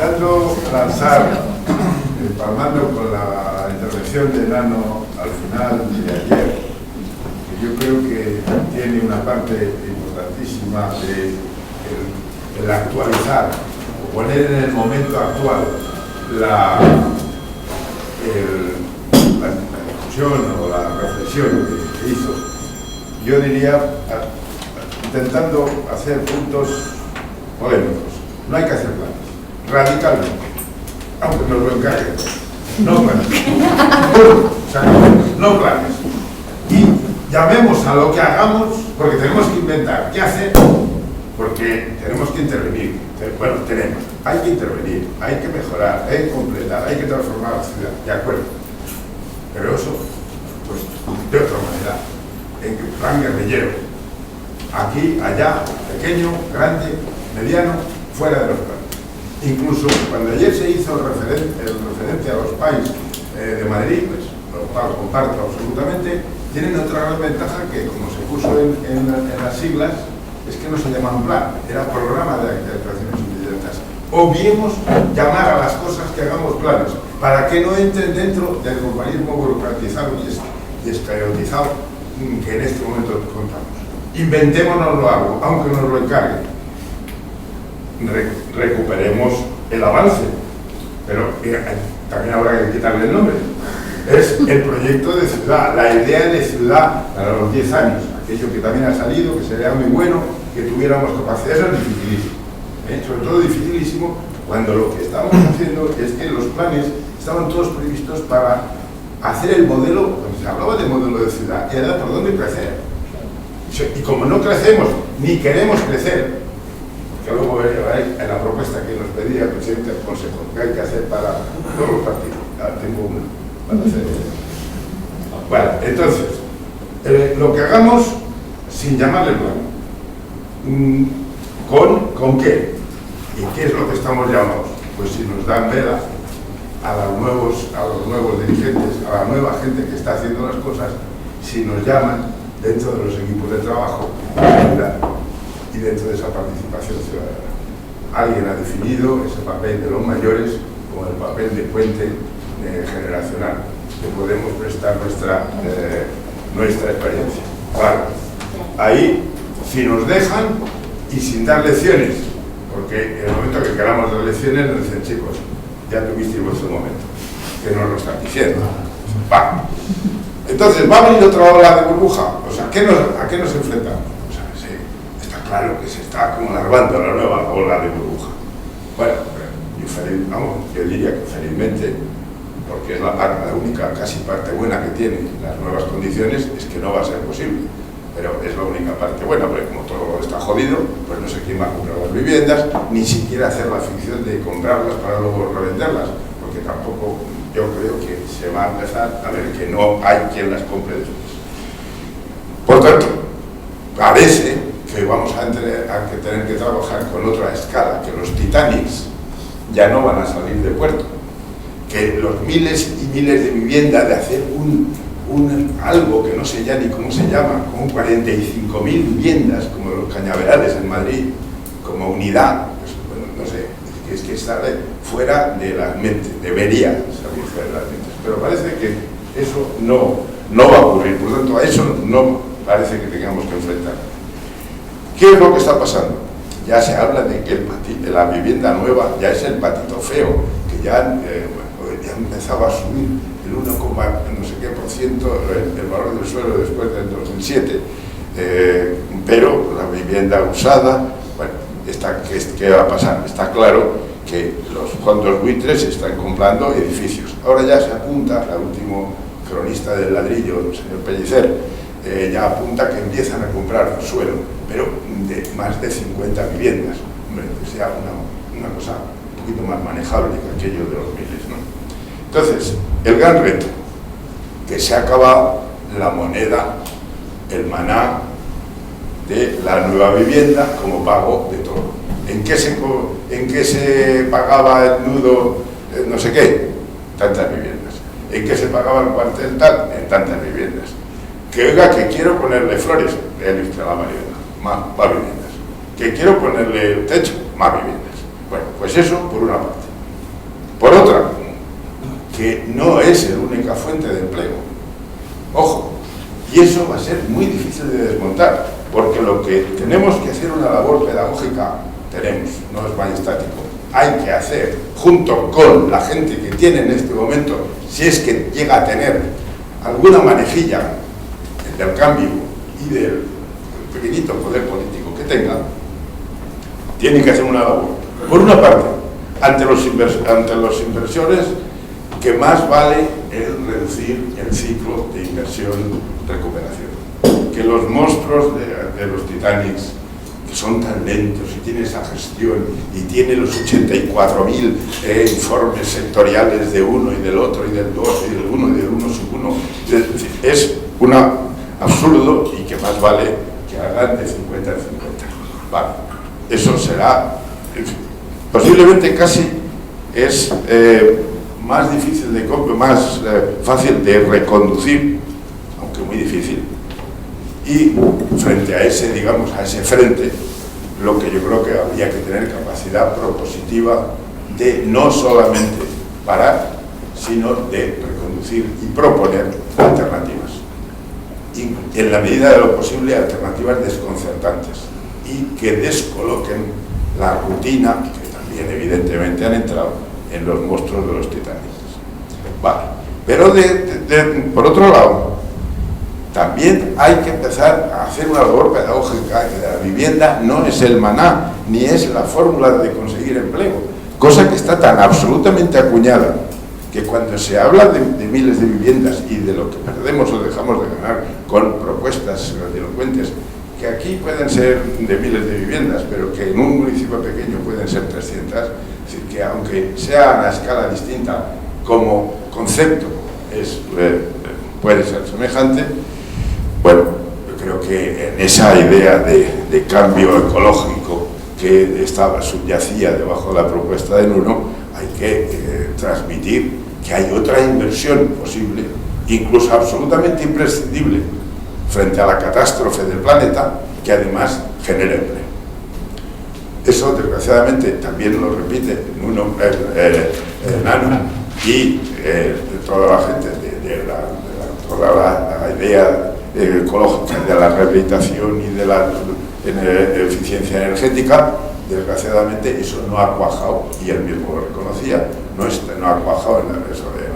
intentando lanzar, palmando con la intervención de Nano al final de ayer, que yo creo que tiene una parte importantísima de el actualizar, o poner en el momento actual la discusión o la reflexión que hizo. Yo diría, intentando hacer puntos polémicos. No hay que hacer planes, radicalmente, aunque nos lo encarguen. No planes. No planes. Y llamemos a lo que hagamos, porque tenemos que inventar qué hacer, porque tenemos que intervenir. Bueno, hay que intervenir, hay que mejorar, hay que completar, hay que transformar la ciudad, de acuerdo. Pero eso, pues, de otra manera, en plan guerrillero. Aquí, allá, pequeño, grande, mediano, fuera de los planes. Incluso cuando ayer se hizo el referente a los PAIs de Madrid, pues, lo cual comparto absolutamente, tienen otra gran ventaja que, como se puso en las siglas, es que no se llama plan, era programa de actuaciones inmediatas. Obviemos llamar a las cosas que hagamos planes, para que no entren dentro del urbanismo burocratizado y estereotizado que en este momento contamos. Inventémonos algo, aunque nos lo encarguen. Recuperemos el avance, pero también habrá que quitarle el nombre. Es el proyecto de ciudad, la idea de ciudad para los 10 años, aquello que también ha salido, que sería muy bueno, que tuviéramos capacidad. Eso es dificilísimo, sobre todo dificilísimo cuando lo que estamos haciendo es que los planes estaban todos previstos para hacer el modelo, cuando se hablaba de modelo de ciudad, era por dónde crecer. Y como no crecemos, ni queremos crecer, que luego en la propuesta que nos pedía el presidente del Consejo, que hay que hacer para todos los partidos. Ahora tengo una para hacer. Bueno, entonces, lo que hagamos sin llamarle plan, ¿con qué? ¿Y qué es lo que estamos llamados? Pues si nos dan vela a los nuevos dirigentes, a la nueva gente que está haciendo las cosas, si nos llaman dentro de los equipos de trabajo y dentro de esa participación ciudadana. Alguien ha definido ese papel de los mayores como el papel de puente generacional, que podemos prestar nuestra experiencia. Claro, ahí, si nos dejan y sin dar lecciones, porque en el momento que queramos dar lecciones nos dicen, chicos, ya tuvisteis vuestro momento, que nos lo están diciendo. Va. Entonces, ¿va a venir otra ola de burbuja? O sea, ¿a qué nos enfrentamos? O sea, sí, está claro que se está como larvando la nueva ola de burbuja. Bueno, yo diría que felizmente, porque es la única casi parte buena que tienen las nuevas condiciones, es que no va a ser posible. Pero es la única parte buena, porque como todo está jodido, pues no sé quién va a comprar las viviendas, ni siquiera hacer la ficción de comprarlas para luego revenderlas, porque tampoco yo creo que se va a empezar a ver que no hay quien las compre después. Por tanto, parece que vamos a tener que trabajar con otra escala, que los Titanics ya no van a salir de puerto, que los miles y miles de viviendas, de hacer algo que no sé ya ni cómo se llama, como 45.000 viviendas, como los cañaverales en Madrid, como unidad, pues, bueno, no sé, es que sale fuera de la mente, debería salir fuera de las mentes, pero parece que eso no va a ocurrir, por lo tanto a eso no parece que tengamos que enfrentar. ¿Qué es lo que está pasando? Ya se habla de que la vivienda nueva ya es el patito feo, que ya empezaba a subir el 1, no sé qué por ciento el valor del suelo después del 2007, pero la vivienda usada, bueno, ¿qué va a pasar? Está claro que los fondos buitres están comprando edificios. Ahora ya se apunta, el último cronista del ladrillo, el señor Pellicer, ya apunta que empiezan a comprar suelo, pero de más de 50 viviendas. Hombre, que sea una cosa un poquito más manejable que aquello de los miles, ¿no? Entonces, el gran reto, que se ha acabado la moneda, el maná de la nueva vivienda como pago de todo. ¿En qué se pagaba el nudo no sé qué? Tantas viviendas. ¿En qué se pagaba el cuartel tal? En tantas viviendas. Que oiga, que quiero ponerle flores, le usted la vivienda, más viviendas. Que quiero ponerle techo, más viviendas. Bueno, pues eso por una parte. que no es la única fuente de empleo. Ojo, y eso va a ser muy difícil de desmontar, porque lo que tenemos que hacer una labor pedagógica, no es majestático, hay que hacer, junto con la gente que tiene en este momento, si es que llega a tener alguna manejilla del cambio y del pequeñito poder político que tenga, tiene que hacer una labor. Por una parte, ante los inversores, que más vale el reducir el ciclo de inversión-recuperación. Que los monstruos de los Titanics, que son tan lentos y tiene esa gestión y tiene los 84.000 informes sectoriales de uno y del otro y del dos y del uno y del uno sub uno, es un absurdo, y que más vale que hagan de 50 en 50. Vale, eso será, posiblemente casi es más difícil más fácil de reconducir, aunque muy difícil. Y frente a ese, digamos, a ese frente, lo que yo creo que habría que tener capacidad propositiva de no solamente parar, sino de reconducir y proponer alternativas. Y en la medida de lo posible, alternativas desconcertantes y que descoloquen la rutina, que también evidentemente han entrado en los monstruos de los Titanics. Vale. Pero por otro lado, también hay que empezar a hacer una labor pedagógica, que la vivienda no es el maná, ni es la fórmula de conseguir empleo, cosa que está tan absolutamente acuñada, que cuando se habla de miles de viviendas y de lo que perdemos o dejamos de ganar con propuestas grandilocuentes, que aquí pueden ser de miles de viviendas, pero que en un municipio pequeño pueden ser 300, es decir, que aunque sea a escala distinta, como concepto puede ser semejante. Bueno, yo creo que en esa idea de cambio ecológico que subyacía debajo de la propuesta de Nuno, hay que transmitir que hay otra inversión posible, incluso absolutamente imprescindible, frente a la catástrofe del planeta, que además genera empleo. Eso, desgraciadamente, también lo repite Nuno, Nano y toda la gente de toda la idea ecológica de la rehabilitación y de la eficiencia energética. Desgraciadamente eso no ha cuajado, y él mismo lo reconocía, no ha cuajado en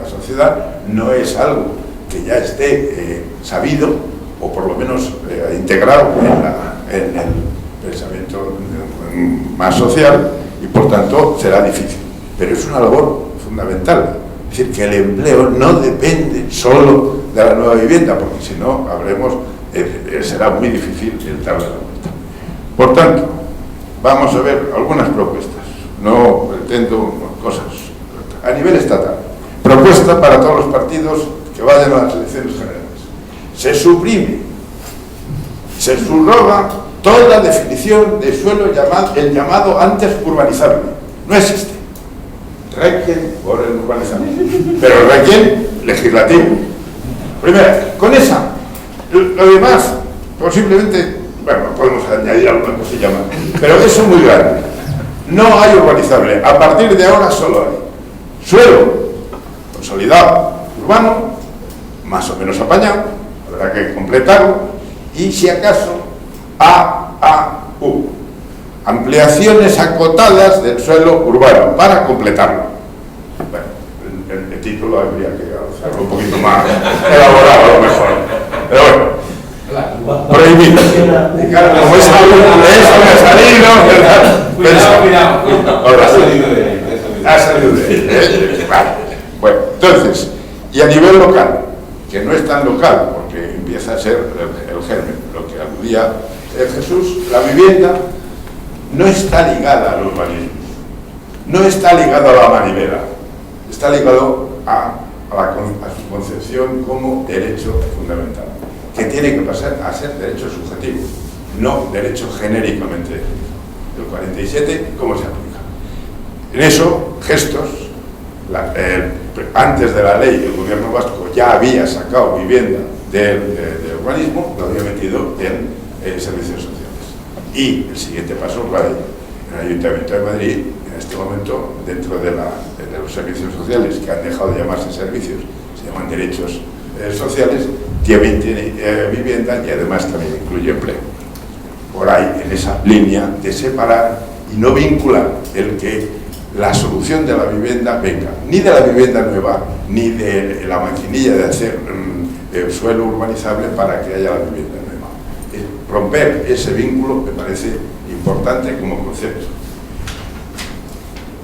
la sociedad, no es algo que ya esté sabido, o por lo menos integrado en el pensamiento más social, y por tanto será difícil. Pero es una labor fundamental. Es decir, que el empleo no depende solo de la nueva vivienda, porque si no será muy difícil el darle la vuelta. Por tanto, vamos a ver algunas propuestas, no pretendo cosas a nivel estatal. Propuesta para todos los partidos que vayan a las elecciones generales. Se suprime, se subroga toda definición de suelo el llamado antes urbanizable. No existe. Requiem por el urbanizable, pero requiem legislativo. Primero, con esa, lo demás, posiblemente, bueno, podemos añadir alguna cosilla más, pero eso es muy grande. No hay urbanizable. A partir de ahora solo hay suelo consolidado urbano, más o menos apañado, habrá que completarlo, y si acaso AAU, ampliaciones acotadas del suelo urbano, para completarlo. Bueno, el título habría que hacerlo un poquito más elaborado a lo mejor, pero bueno, prohibido. Y claro, como es algo de eso me ha salido, cuidado. Ha salido de ahí. Vale. Bueno, entonces, y a nivel local, que no es tan local, porque empieza a ser el germen, lo que aludía Jesús, la vivienda no está ligada al urbanismo, no está ligado a la manivela, está ligado a su concepción como derecho fundamental, que tiene que pasar a ser derecho subjetivo, no derecho genéricamente. El 47, ¿cómo se aplica? En eso, Gestos, antes de la ley, el gobierno vasco ya había sacado vivienda del urbanismo, lo había metido en servicios sociales. Y el siguiente paso, el Ayuntamiento de Madrid, en este momento, dentro del los servicios sociales, que han dejado de llamarse servicios, se llaman derechos sociales, también tiene vivienda y además también incluye empleo. Por ahí, en esa línea de separar y no vincular el que la solución de la vivienda venga ni de la vivienda nueva ni de la maquinilla de hacer el suelo urbanizable para que haya la vivienda nueva. Romper ese vínculo me parece importante como concepto.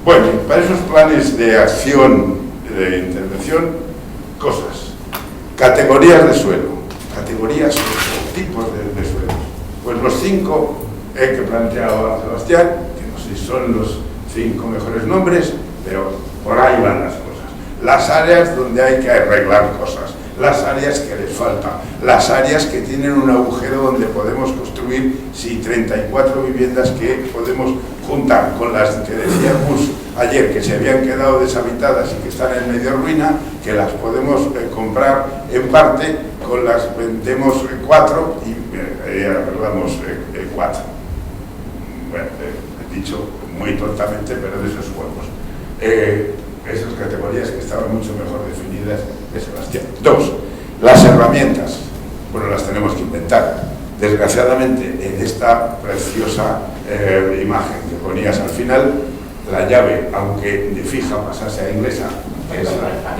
Bueno, para esos planes de acción, de intervención, cosas. Categorías de suelo, categorías o tipos de suelos. Pues los 5 que planteaba Sebastián, que no sé si son los 5 mejores nombres, pero por ahí van las cosas. Las áreas donde hay que arreglar cosas, las áreas que les falta, las áreas que tienen un agujero donde podemos construir, sí, 34 viviendas que podemos juntar con las que decíamos ayer que se habían quedado deshabitadas y que están en medio ruina, que las podemos comprar en parte, con las vendemos 4 y arreglamos 4. Bueno, he dicho muy tontamente, pero de esos juegos. Esas categorías que estaban mucho mejor definidas de Sebastián. 2. Las herramientas. Bueno, las tenemos que inventar. Desgraciadamente, en esta preciosa imagen que ponías al final, la llave, aunque de fija pasase a inglesa,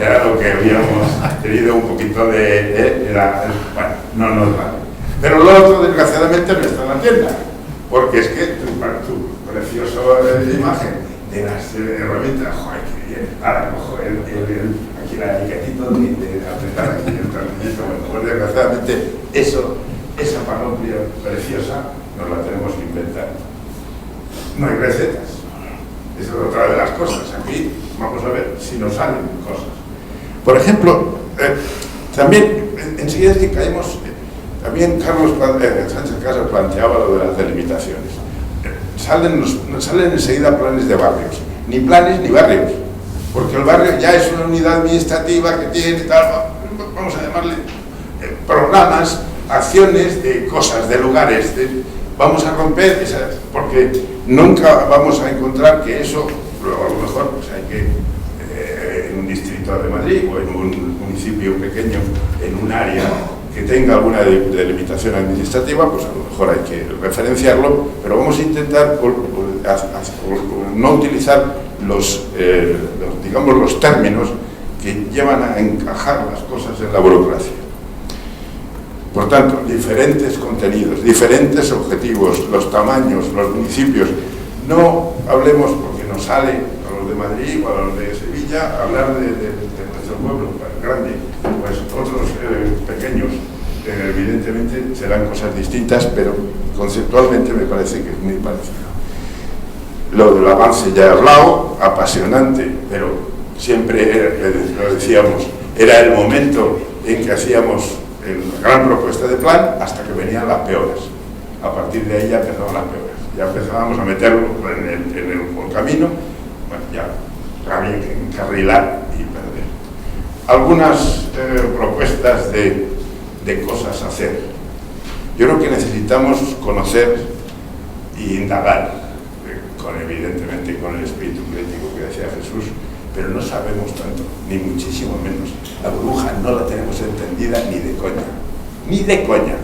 era lo que habíamos tenido un poquito de... bueno, no nos vale. Pero lo otro, desgraciadamente, no está en la tienda, porque es que tu preciosa imagen de las herramientas, joder, qué bien, ahora cojo aquí el aliquetito de apretar aquí el tornillito, bueno, pues desgraciadamente esa panoplia preciosa nos la tenemos que inventar. No hay recetas, esa es otra de las cosas. Aquí vamos a ver si nos salen cosas. Por ejemplo, también enseguida es que caemos, también Carlos Sánchez Casas planteaba lo de las delimitaciones. Salen enseguida planes de barrios, ni planes ni barrios, porque el barrio ya es una unidad administrativa que tiene tal, vamos a llamarle programas, acciones de cosas, de lugares, vamos a romper esas, porque nunca vamos a encontrar que eso, a lo mejor pues hay que en un distrito de Madrid o en un municipio pequeño, en un área que tenga alguna delimitación administrativa, pues a lo mejor hay que referenciarlo, pero vamos a intentar no utilizar digamos, los términos que llevan a encajar las cosas en la burocracia. Por tanto, diferentes contenidos, diferentes objetivos, los tamaños, los municipios. No hablemos, porque nos sale a los de Madrid o a los de Sevilla, hablar de nuestro pueblo grande, pues otros pequeños, evidentemente serán cosas distintas, pero conceptualmente me parece que es muy parecido. Lo del avance ya he hablado, apasionante, pero siempre, lo decíamos, era el momento en que hacíamos la gran propuesta de plan hasta que venían las peores. A partir de ahí ya empezaban las peores. Ya empezábamos a meterlo en el camino, bueno, ya había que encarrilar y perder. Algunas propuestas de cosas a hacer. Yo creo que necesitamos conocer y indagar, evidentemente con el espíritu crítico que decía Jesús, pero no sabemos tanto, ni muchísimo menos. La burbuja no la tenemos entendida ni de coña, ni de coña.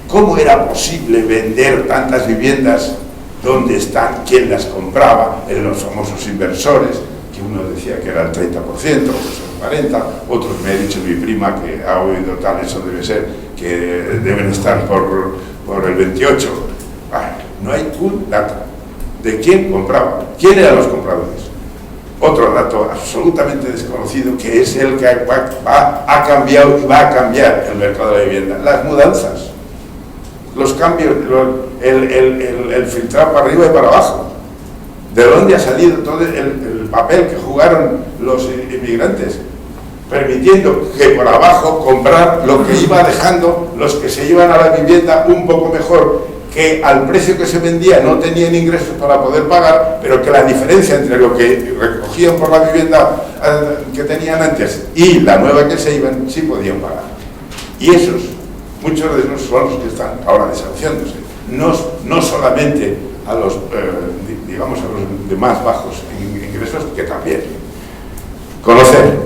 ¿Cómo era posible vender tantas viviendas? ¿Dónde están? ¿Quién las compraba? En los famosos inversores, que uno decía que era el 30%, otros el 40%, otros me ha dicho mi prima que ha oído tal, eso debe ser, que deben estar por el 28%. No hay un dato de quién compraba, quién eran los compradores. Otro dato absolutamente desconocido, que es el que ha cambiado y va a cambiar el mercado de la vivienda: las mudanzas, los cambios, el filtrar para arriba y para abajo. ¿De dónde ha salido todo el papel que jugaron los inmigrantes? Permitiendo que por abajo comprar lo que iba dejando los que se iban a la vivienda un poco mejor, que al precio que se vendía no tenían ingresos para poder pagar, pero que la diferencia entre lo que recogían por la vivienda que tenían antes y la nueva que se iban, sí podían pagar. Y esos, muchos de esos son los que están ahora desahuciándose. No solamente a los, digamos, a los de más bajos ingresos, que también. Conocer.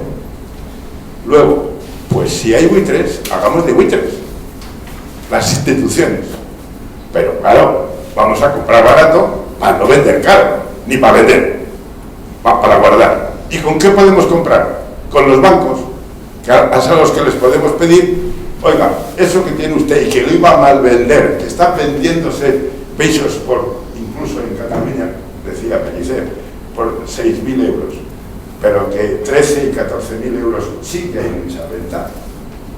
Luego, pues si hay buitres, hagamos de buitres. Las instituciones. Pero claro, vamos a comprar barato para no vender caro, ni para vender, para guardar. ¿Y con qué podemos comprar? Con los bancos, que a los que les podemos pedir, oiga, eso que tiene usted y que lo iba a mal vender, que está vendiéndose pesos por, incluso en Cataluña, decía Pellicer, por 6.000 euros, pero que 13 y 14.000 euros sí que hay mucha venta.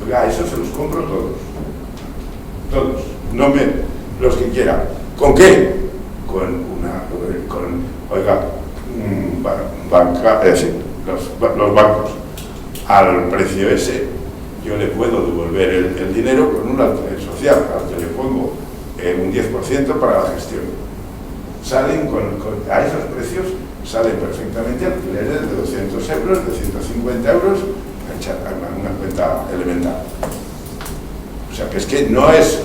Oiga, eso se los compro todos, no los que quieran. ¿Con qué? Los bancos. Al precio ese, yo le puedo devolver el dinero con un alquiler social, al que le pongo un 10% para la gestión. Salen a esos precios, salen perfectamente alquileres de 200 euros, de 150 euros, en una cuenta elemental. O sea, que es que no es...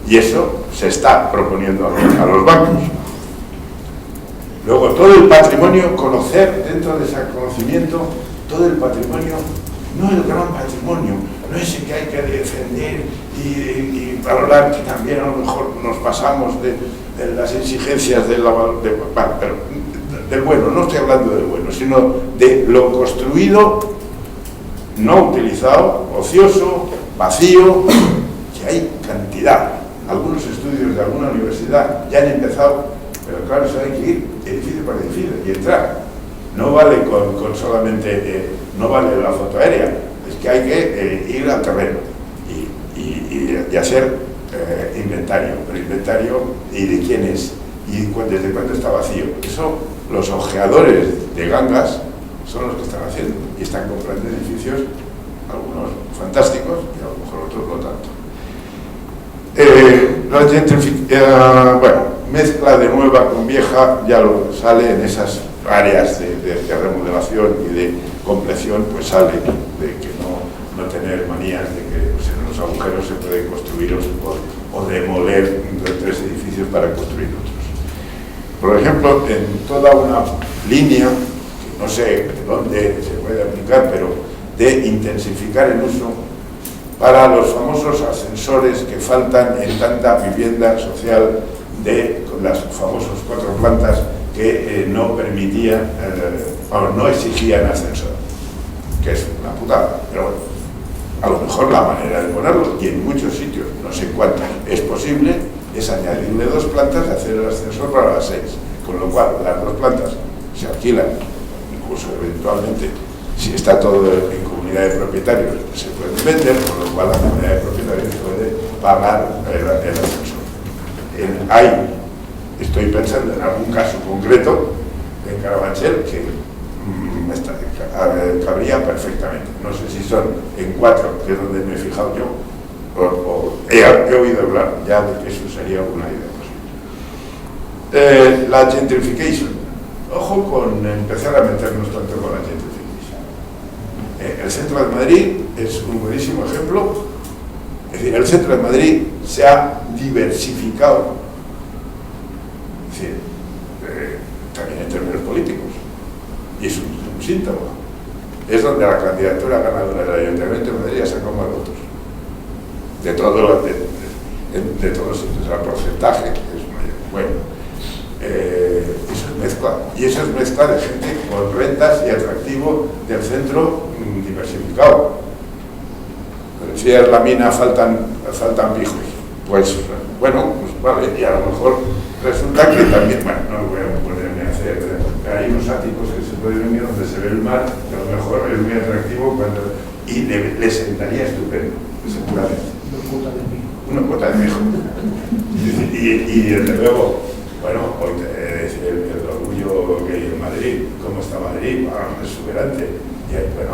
Y eso se está proponiendo a los bancos. Luego, todo el patrimonio, conocer dentro de ese conocimiento, todo el patrimonio, no el gran patrimonio, no ese que hay que defender y valorar, que también a lo mejor nos pasamos de las exigencias del bueno, no estoy hablando del bueno, sino de lo construido, no utilizado, ocioso, vacío, que hay cantidad. Algunos estudios de alguna universidad ya han empezado, pero claro, eso hay que ir edificio por edificio y entrar. No vale con solamente, no vale la foto aérea, es que hay que ir al terreno y hacer inventario, pero inventario y de quién es y desde cuándo está vacío. Eso los ojeadores de gangas son los que están haciendo y están comprando edificios, algunos fantásticos y a lo mejor otros no tanto. Bueno, mezcla de nueva con vieja, ya lo sale en esas áreas de remodelación y de compleción, pues sale de que no tener manías de que pues, en los agujeros se pueden construir o demoler 3 edificios para construir otros. Por ejemplo, en toda una línea, que no sé dónde se puede aplicar, pero de intensificar el uso para los famosos ascensores que faltan en tanta vivienda social con las famosas 4 plantas que no permitían, no exigían ascensor, que es una putada, pero bueno, a lo mejor la manera de ponerlo, y en muchos sitios, no sé cuántos, es posible, es añadirle 2 plantas y hacer el ascensor para las 6, con lo cual las 2 plantas se alquilan, incluso eventualmente, si está todo en comunidad de propietarios, se pueden vender, con lo cual la comunidad de propietarios puede pagar el ascensor. Estoy pensando en algún caso concreto en Carabanchel que cabría perfectamente. No sé si son en 4, que es donde me he fijado yo, o he oído hablar ya de que eso sería una idea posible. La gentrification. Ojo con empezar a meternos tanto con la gentrification. El centro de Madrid es un buenísimo ejemplo. Es decir, el centro de Madrid se ha diversificado, es decir, también en términos políticos, y es un síntoma. Es donde la candidatura ganadora del Ayuntamiento de Madrid ha sacado más votos. De todos sitios, el porcentaje es mayor. Bueno, eso es mezcla. Y eso es mezcla de gente con rentas y atractivo del centro diversificado. Decías, la mina faltan pijos. Pues, bueno, pues vale, y a lo mejor resulta que también, bueno, no voy a ponerme a hacer, hay unos áticos que se pueden venir donde se ve el mar, que a lo mejor es muy atractivo y le sentaría estupendo, seguramente. Una cuota de pijo. Y desde luego, bueno, el orgullo que hay en Madrid, cómo está Madrid, es exuberante, y hay, bueno,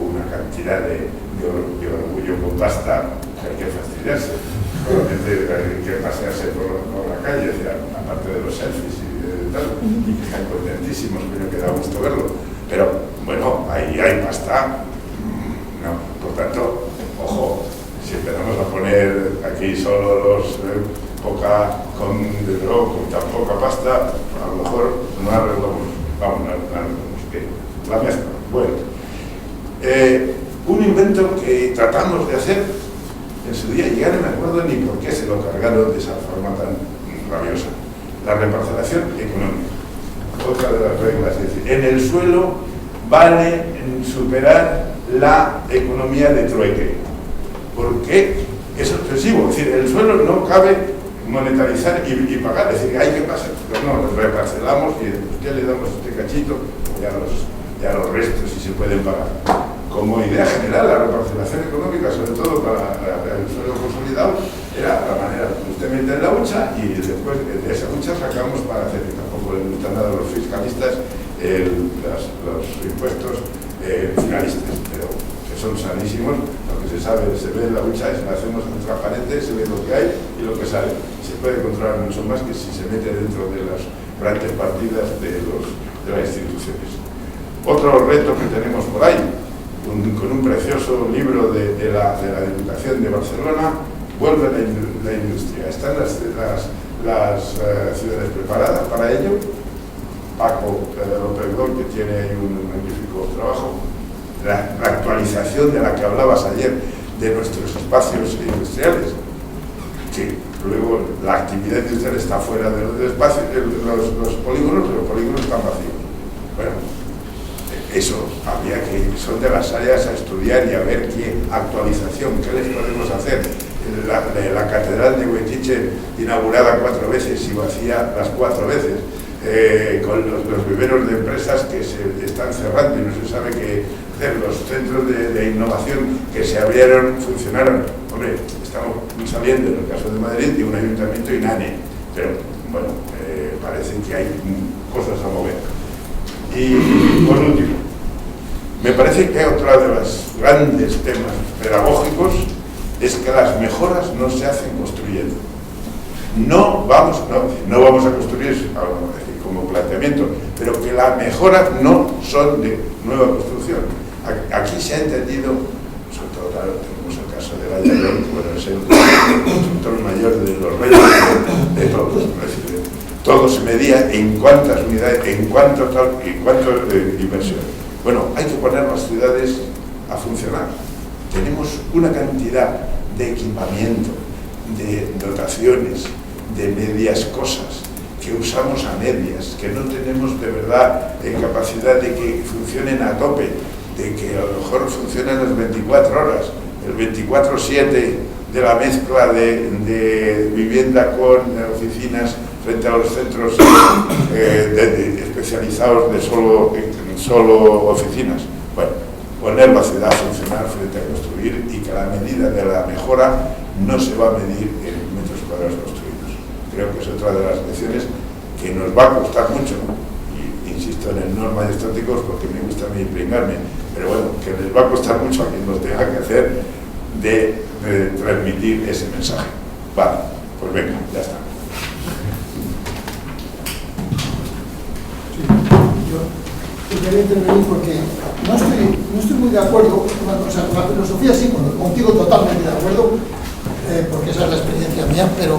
una cantidad de orgullo con pasta que hay que fastidiarse. Solamente hay que pasearse por la calle, o sea, aparte de los selfies y tal, y que están contentísimos, pero que da gusto verlo. Pero, bueno, ahí hay pasta. No, por tanto, ojo, si empezamos a poner aquí solo poca desde luego, con tan poca pasta, a lo mejor no arreglamos, que la mezcla. Bueno, un invento que tratamos de hacer en su día, y ya no me acuerdo ni por qué se lo cargaron de esa forma tan rabiosa, la reparcelación económica. Otra de las reglas, es decir, en el suelo vale superar la economía de trueque, porque es obsesivo, es decir, el suelo no cabe monetarizar y pagar, es decir, hay que pasar, pero no, los reparcelamos y después ya le damos este cachito, ya los restos si se pueden pagar. Como idea general, la reparcelación económica, sobre todo para el suelo consolidado, era la manera, usted mete en la hucha y después de esa hucha sacamos para hacer, que tampoco le gustan nada a los fiscalistas, los impuestos finalistas, pero que son sanísimos, lo que se sabe, se ve en la hucha, la hacemos transparente, se ve lo que hay y lo que sale. Se puede controlar mucho más que si se mete dentro de las grandes partidas de las instituciones. Otro reto que tenemos por ahí, con un precioso libro de la Diputación de Barcelona, vuelve la industria. Están las ciudades preparadas para ello. Paco López, que tiene ahí un magnífico trabajo. La actualización de la que hablabas ayer de nuestros espacios industriales, que luego la actividad industrial está fuera de los espacios, los polígonos, pero los polígonos están vacíos. Bueno, eso habría que, son de las áreas a estudiar y a ver qué actualización, qué les podemos hacer. La catedral de Huetiche, inaugurada 4 veces y vacía las 4 veces, con los viveros de empresas que se están cerrando y no se sabe qué hacer, los centros de innovación que se abrieron, funcionaron. Hombre, estamos saliendo en el caso de Madrid de un ayuntamiento inane, pero bueno, parece que hay cosas a mover. Y por último, me parece que otro de los grandes temas pedagógicos es que las mejoras no se hacen construyendo. No vamos a construir como planteamiento, pero que las mejoras no son de nueva construcción. Aquí se ha entendido, sobre todo, claro, tenemos el caso de la Llagón, que bueno, es el constructor mayor de los reyes de todos. Todo se medía en cuántas unidades, en cuánto inversión. Bueno, hay que poner las ciudades a funcionar. Tenemos una cantidad de equipamiento, de dotaciones, de medias cosas que usamos a medias, que no tenemos de verdad capacidad de que funcionen a tope, de que a lo mejor funcionen las 24 horas, el 24/7 de la mezcla de vivienda con oficinas frente a los centros especializados de solo oficinas. Bueno, poner la ciudad a funcionar frente a construir y que la medida de la mejora no se va a medir en metros cuadrados construidos. Creo que es otra de las lecciones que nos va a costar mucho, y insisto en el no más estáticos porque me gusta a mí pringarme, pero bueno, que les va a costar mucho a quien nos tenga que hacer de transmitir ese mensaje. Vale, pues venga, ya está. Yo quería intervenir porque no estoy muy de acuerdo, bueno, o sea, con la filosofía sí, contigo totalmente de acuerdo, porque esa es la experiencia mía, pero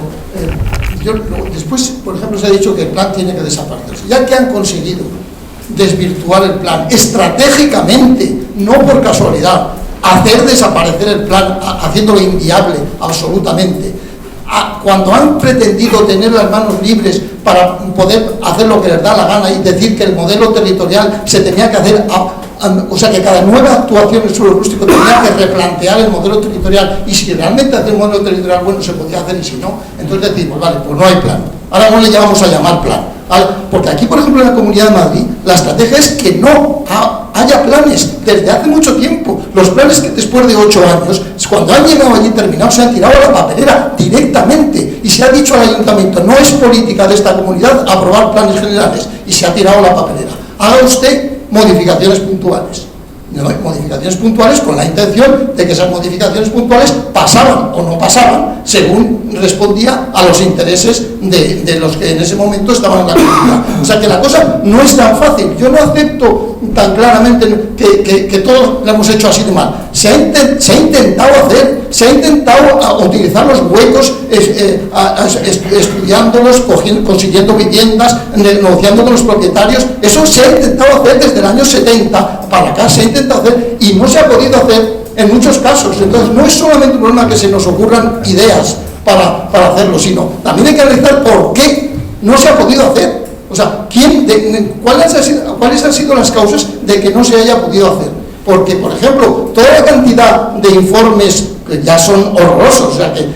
después, por ejemplo, se ha dicho que el plan tiene que desaparecer. Ya que han conseguido desvirtuar el plan estratégicamente, no por casualidad, hacer desaparecer el plan, haciéndolo inviable absolutamente, cuando han pretendido tener las manos libres para poder hacer lo que les da la gana y decir que el modelo territorial se tenía que hacer, o sea, que cada nueva actuación en suelo rústico tenía que replantear el modelo territorial, y si realmente hacer un modelo territorial bueno se podía hacer, y si no, entonces decimos, vale, pues no hay plan, ahora no le vamos a llamar plan, ¿vale? Porque aquí, por ejemplo, en la Comunidad de Madrid, la estrategia es que no haya planes desde hace mucho tiempo. Los planes que después de 8 años, cuando han llegado allí terminados, se han tirado a la papelera directamente, y se ha dicho al ayuntamiento, no es política de esta comunidad aprobar planes generales, y se ha tirado a la papelera. Haga usted modificaciones puntuales. ¿No? Modificaciones puntuales con la intención de que esas modificaciones puntuales pasaban o no pasaban según respondía a los intereses de los que en ese momento estaban en la comunidad. O sea que la cosa no es tan fácil. Yo no acepto tan claramente que todos lo hemos hecho así de mal. Se ha intentado utilizar los huecos, estudiándolos, consiguiendo viviendas, negociando con los propietarios. Eso se ha intentado hacer desde el año 70 para acá, se ha intentado hacer y no se ha podido hacer en muchos casos. Entonces no es solamente un problema que se nos ocurran ideas para hacerlo, sino también hay que analizar por qué no se ha podido hacer. O sea, ¿cuáles han sido las causas de que no se haya podido hacer? Porque, por ejemplo, toda la cantidad de informes que ya son horrorosos, o sea, que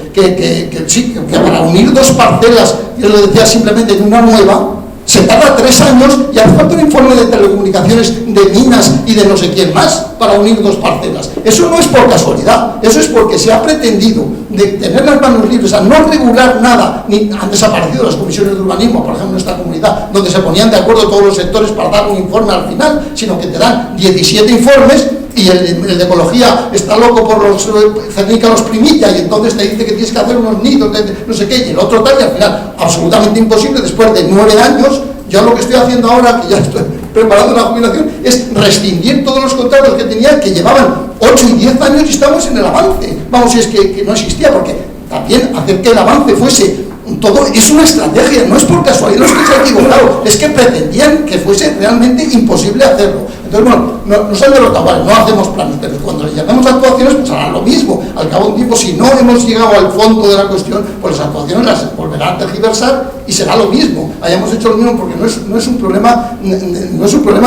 para unir dos parcelas, yo lo decía simplemente en una nueva, se tarda 3 años y hace falta un informe de telecomunicaciones, de minas y de no sé quién más para unir dos parcelas. Eso no es por casualidad, eso es porque se ha pretendido de tener las manos libres a no regular nada, ni han desaparecido las comisiones de urbanismo, por ejemplo, en esta comunidad, donde se ponían de acuerdo todos los sectores para dar un informe al final, sino que te dan 17 informes y el de ecología está loco por los cernica los primilla y entonces te dice que tienes que hacer unos nidos de no sé qué y el otro tal y al final absolutamente imposible después de 9 años. Yo lo que estoy haciendo ahora, que ya estoy preparando la jubilación, es rescindir todos los contratos que tenían, que llevaban 8 y 10 años y estamos en el avance. Vamos, si es que no existía, porque también hacer que el avance fuese todo es una estrategia, no es por casualidad, no es que se ha equivocado, es que pretendían que fuese realmente imposible hacerlo. Entonces, bueno, no son derrotables, no hacemos planes, pero cuando les llamemos actuaciones, pues harán lo mismo. Al cabo de un tiempo, si no hemos llegado al fondo de la cuestión, pues las actuaciones las volverán a tergiversar y será lo mismo. Hayamos hecho lo mismo porque no es un problema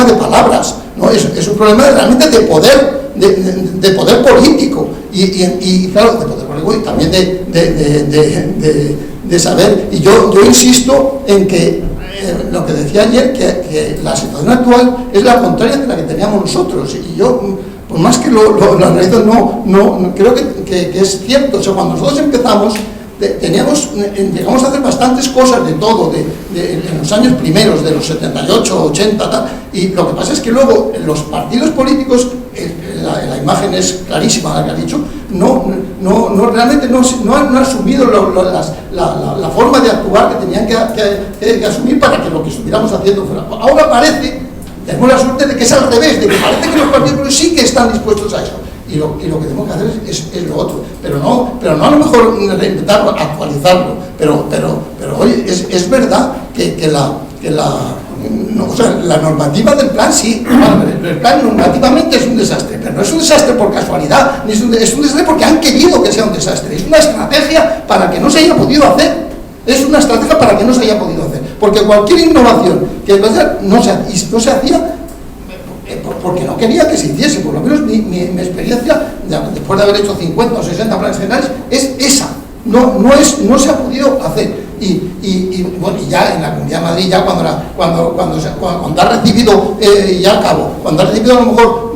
de palabras, no es un problema realmente de poder, de poder político y claro, de poder político y también de saber. Y yo insisto en que lo que decía ayer, que la situación actual es la contraria de la que teníamos nosotros. Y yo, por más que lo analizo, no creo que es cierto. O sea, cuando nosotros empezamos, llegamos a hacer bastantes cosas de todo, en los años primeros, de los 78, 80, tal, y lo que pasa es que luego los partidos políticos, la imagen es clarísima la que ha dicho, realmente no han asumido la forma de actuar que tenían que asumir para que lo que estuviéramos haciendo fuera. Ahora parece, tenemos la suerte de que es al revés, de que parece que los partidos políticos sí que están dispuestos a eso. Y lo que tenemos que hacer es lo otro, pero no a lo mejor reinventarlo, actualizarlo, pero oye, es verdad que la normativa del plan sí, el plan normativamente es un desastre, pero no es un desastre por casualidad, es un desastre porque han querido que sea un desastre, es una estrategia para que no se haya podido hacer. Es una estrategia para que no se haya podido hacer, porque cualquier innovación que no se hacía porque no quería que se hiciese. Por lo menos mi experiencia, después de haber hecho 50 o 60 planes generales, es esa. No se ha podido hacer. Y bueno, y ya en la Comunidad de Madrid, ya cuando ha recibido, ya acabo, cuando ha recibido a lo mejor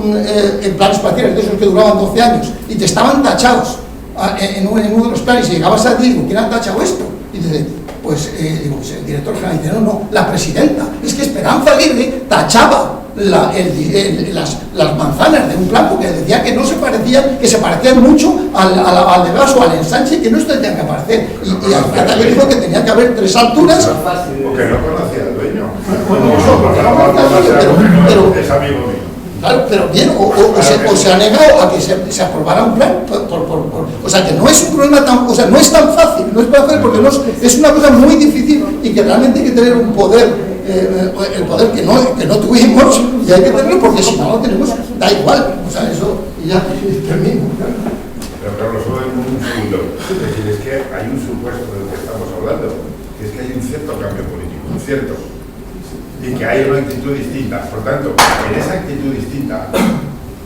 en planes espaciales de esos que duraban 12 años y te estaban tachados en uno de los planes y llegabas a ti y digo, ¿quién ha tachado esto? Y dices, pues el director general dice, no, la presidenta. Es que Esperanza Aguirre tachaba las manzanas de un plan porque decía que no se parecían, que se parecían mucho al de Gas o al ensanche, que no tenían que parecer. Y Esperanza Aguirre dijo que tenía que haber 3 alturas. Porque no conocía al dueño. Pero es amigo mío. Claro, pero bien, o se ha negado a que se aprobara un plan, o sea que no es un problema no es tan fácil, porque es una cosa muy difícil y que realmente hay que tener un poder, el poder que no tuvimos, y hay que tenerlo porque si no lo tenemos, da igual, o sea, eso, y ya termino. Pero Carlos, solo en un segundo, es decir, es que hay un supuesto del que estamos hablando, que es que hay un cierto cambio político, un cierto, y que hay una actitud distinta. Por tanto, en esa actitud distinta,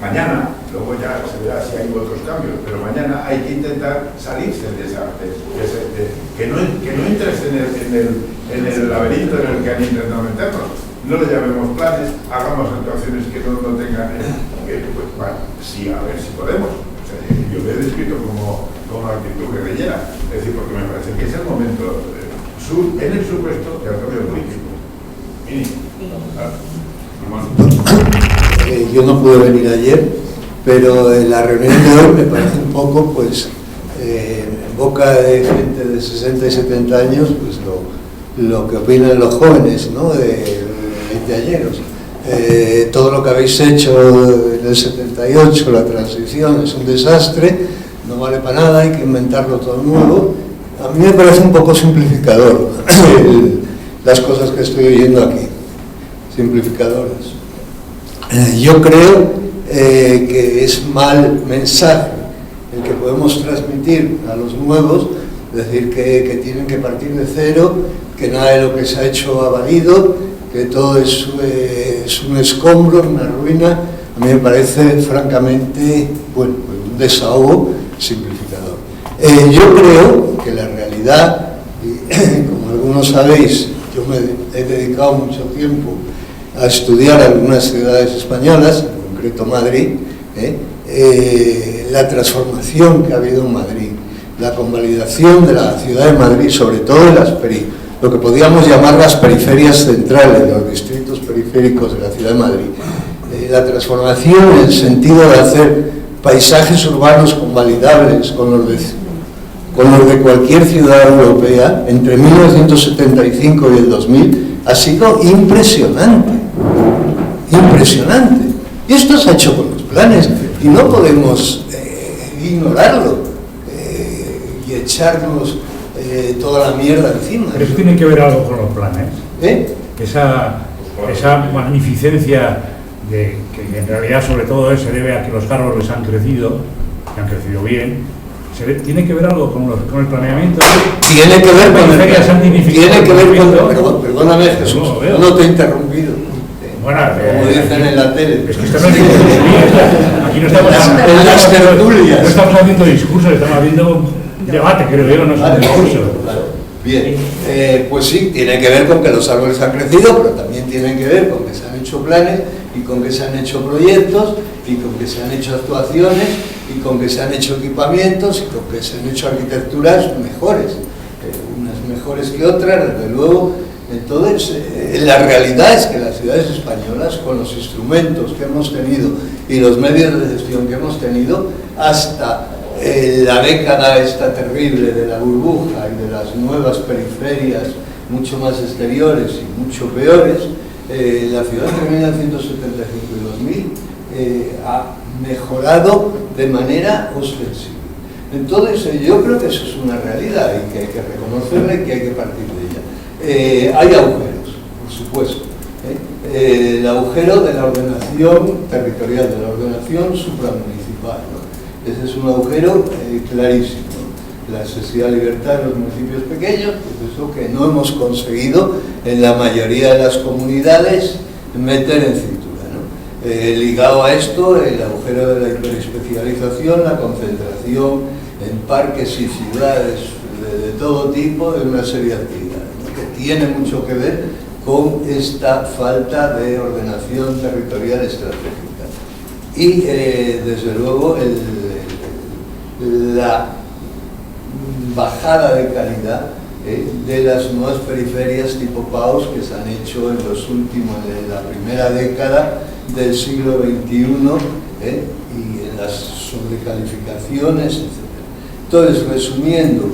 mañana, luego ya se verá si hay otros cambios, pero mañana hay que intentar salirse de que no entres en el laberinto en el que han intentado meternos. No le llamemos planes, hagamos actuaciones que no tengan... pues, bueno, sí, a ver si podemos. O sea, yo lo he descrito como actitud guerrillera, es decir, porque me parece que es el momento en el supuesto del cambio político. Yo no pude venir ayer, pero la reunión de hoy me parece un poco, pues, boca de gente de 60 y 70 años, pues lo que opinan los jóvenes, ¿no? De veinteañeros. Todo lo que habéis hecho en el 78, la transición, es un desastre, no vale para nada, hay que inventarlo todo nuevo. A mí me parece un poco simplificador las cosas que estoy oyendo aquí, simplificadoras. Yo creo que es mal mensaje el que podemos transmitir a los nuevos, decir que tienen que partir de cero, que nada de lo que se ha hecho ha valido, que todo es un escombro, una ruina. A mí me parece francamente, bueno, un desahogo simplificador. Yo creo que la realidad, y como algunos sabéis, yo me he dedicado mucho tiempo a estudiar algunas ciudades españolas, en concreto Madrid, la transformación que ha habido en Madrid, la convalidación de la ciudad de Madrid, sobre todo en lo que podríamos llamar las periferias centrales, los distritos periféricos de la ciudad de Madrid, la transformación en el sentido de hacer paisajes urbanos convalidables con los de cualquier ciudad europea entre 1975 y el 2000 ha sido impresionante, impresionante. Y esto se ha hecho con los planes y no podemos ignorarlo y echarnos toda la mierda encima. Pero eso tiene que ver algo con los planes. Esa magnificencia que en realidad sobre todo se debe a que los árboles han crecido, que han crecido bien. ¿Tiene que ver algo con el planeamiento? Tiene que ver con perdóname, Jesús, no te he interrumpido. Bueno, como dicen en la tele. Es que esto no es aquí no estamos en las tertulias. No estamos haciendo discursos, estamos haciendo un debate, creo yo, no es un discurso. Claro. Bien, pues sí, tiene que ver con que los árboles han crecido, pero también tiene que ver con que se han hecho planes y con que se han hecho proyectos y con que se han hecho actuaciones y con que se han hecho equipamientos y con que se han hecho arquitecturas mejores, unas mejores que otras, desde luego. Entonces, la realidad es que las ciudades españolas, con los instrumentos que hemos tenido y los medios de gestión que hemos tenido, hasta la década esta terrible de la burbuja y de las nuevas periferias mucho más exteriores y mucho peores, la ciudad entre 1975 y 2000 ha mejorado de manera ostensible. Entonces, yo creo que eso es una realidad y que hay que reconocerla y que hay que partir de ella. Hay agujeros, por supuesto. El agujero de la ordenación territorial, de la ordenación supramunicipal, ¿no? Ese es un agujero clarísimo. La excesiva libertad en los municipios pequeños, pues eso que no hemos conseguido en la mayoría de las comunidades meter en cintura, ¿no? Ligado a esto, el agujero de la hiperespecialización, la concentración en parques y ciudades de todo tipo, de una serie de actividades, ¿no? Que tiene mucho que ver con esta falta de ordenación territorial estratégica. Y, desde luego, la bajada de calidad de las nuevas periferias tipo PAUS que se han hecho en la primera década del siglo XXI, y en las sobrecalificaciones, etc. Entonces, resumiendo,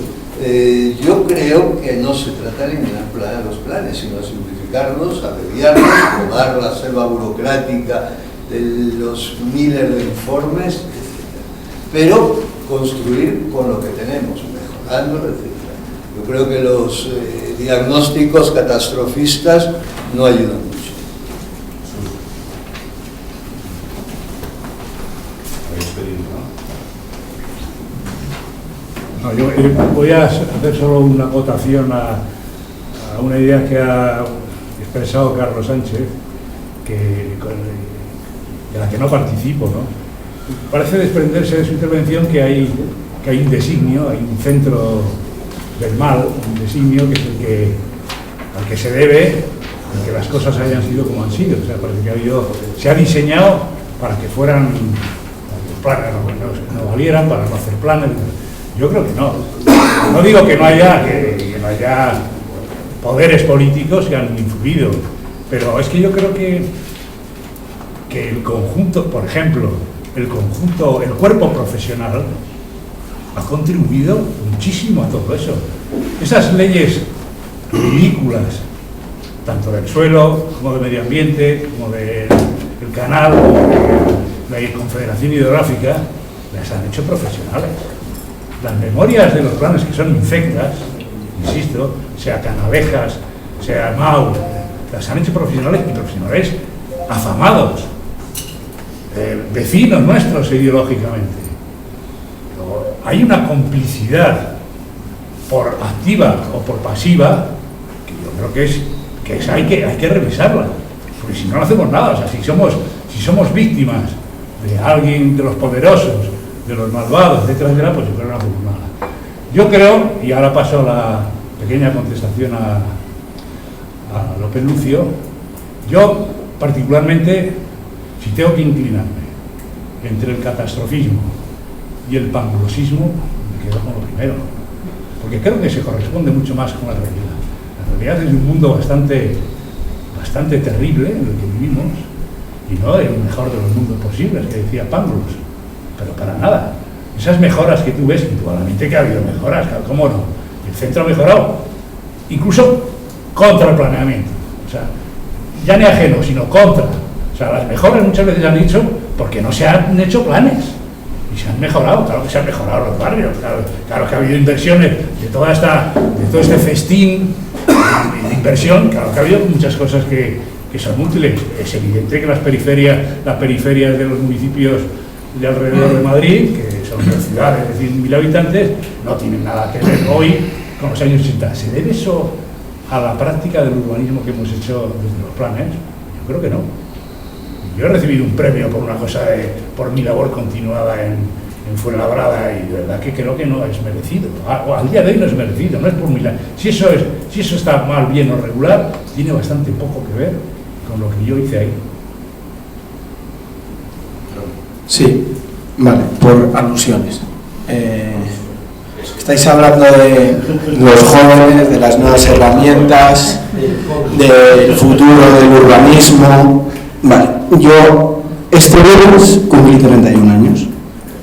yo creo que no se trata de eliminar los planes, sino de simplificarlos, abreviarlos, podar la selva burocrática de los miles de informes, etc. Pero construir con lo que tenemos, mejorándolo, etc. Yo creo que los diagnósticos catastrofistas no ayudan mucho. No, yo voy a hacer solo una acotación a una idea que ha expresado Carlos Sánchez, de la que no participo, ¿no? Parece desprenderse de su intervención que hay un designio, hay un centro del mal, un designio que es al que se debe que las cosas hayan sido como han sido. O sea, parece que se ha diseñado para que fueran los planes, no valieran, para no hacer planes. Yo creo que no. No digo que no haya poderes políticos que han influido, pero es que yo creo que el conjunto, por ejemplo, el cuerpo profesional ha contribuido muchísimo a todo eso. Esas leyes ridículas, tanto del suelo, como de medio ambiente, como del canal, como de la Confederación Hidrográfica, las han hecho profesionales. Las memorias de los planes, que son infectas, insisto, sea Canalejas, sea MAU, las han hecho profesionales, y profesionales afamados, vecinos nuestros ideológicamente. Pero hay una complicidad por activa o por pasiva que yo creo que hay que revisarla, porque si no, no hacemos nada. O sea, si somos víctimas de alguien, de los poderosos, de los malvados, etcétera, etcétera, pues yo creo que no hacemos nada. Yo creo, y ahora paso la pequeña contestación a López Lucio, yo particularmente, si tengo que inclinarme entre el catastrofismo y el pangulosismo, me quedo con lo primero, porque creo que se corresponde mucho más con la realidad. La realidad es un mundo bastante terrible en el que vivimos, y no el mejor de los mundos posibles, que decía Pangloss, pero para nada. Esas mejoras que tú ves, indudablemente que ha habido mejoras, claro, ¿cómo no? El centro ha mejorado, incluso contra el planeamiento, o sea, ya ni ajeno, sino contra. O sea, las mejoras muchas veces han hecho porque no se han hecho planes, y se han mejorado, claro que se han mejorado los barrios, claro que ha habido inversiones de todo este festín de inversión, claro que ha habido muchas cosas que son útiles. Es evidente que las periferias de los municipios de alrededor de Madrid, que son ciudades de 100.000 habitantes, no tienen nada que ver hoy con los años 80. ¿Se debe eso a la práctica del urbanismo que hemos hecho desde los planes? Yo creo que no. Yo he recibido un premio por una cosa por mi labor continuada en Fuenlabrada, y de verdad que creo que no es merecido. Al día de hoy no es merecido, no es por mi lado. Si eso está mal, bien o regular, tiene bastante poco que ver con lo que yo hice ahí. Sí, vale, por alusiones. Estáis hablando de los jóvenes, de las nuevas herramientas, del futuro del urbanismo. Vale, yo este viernes cumplí 31 años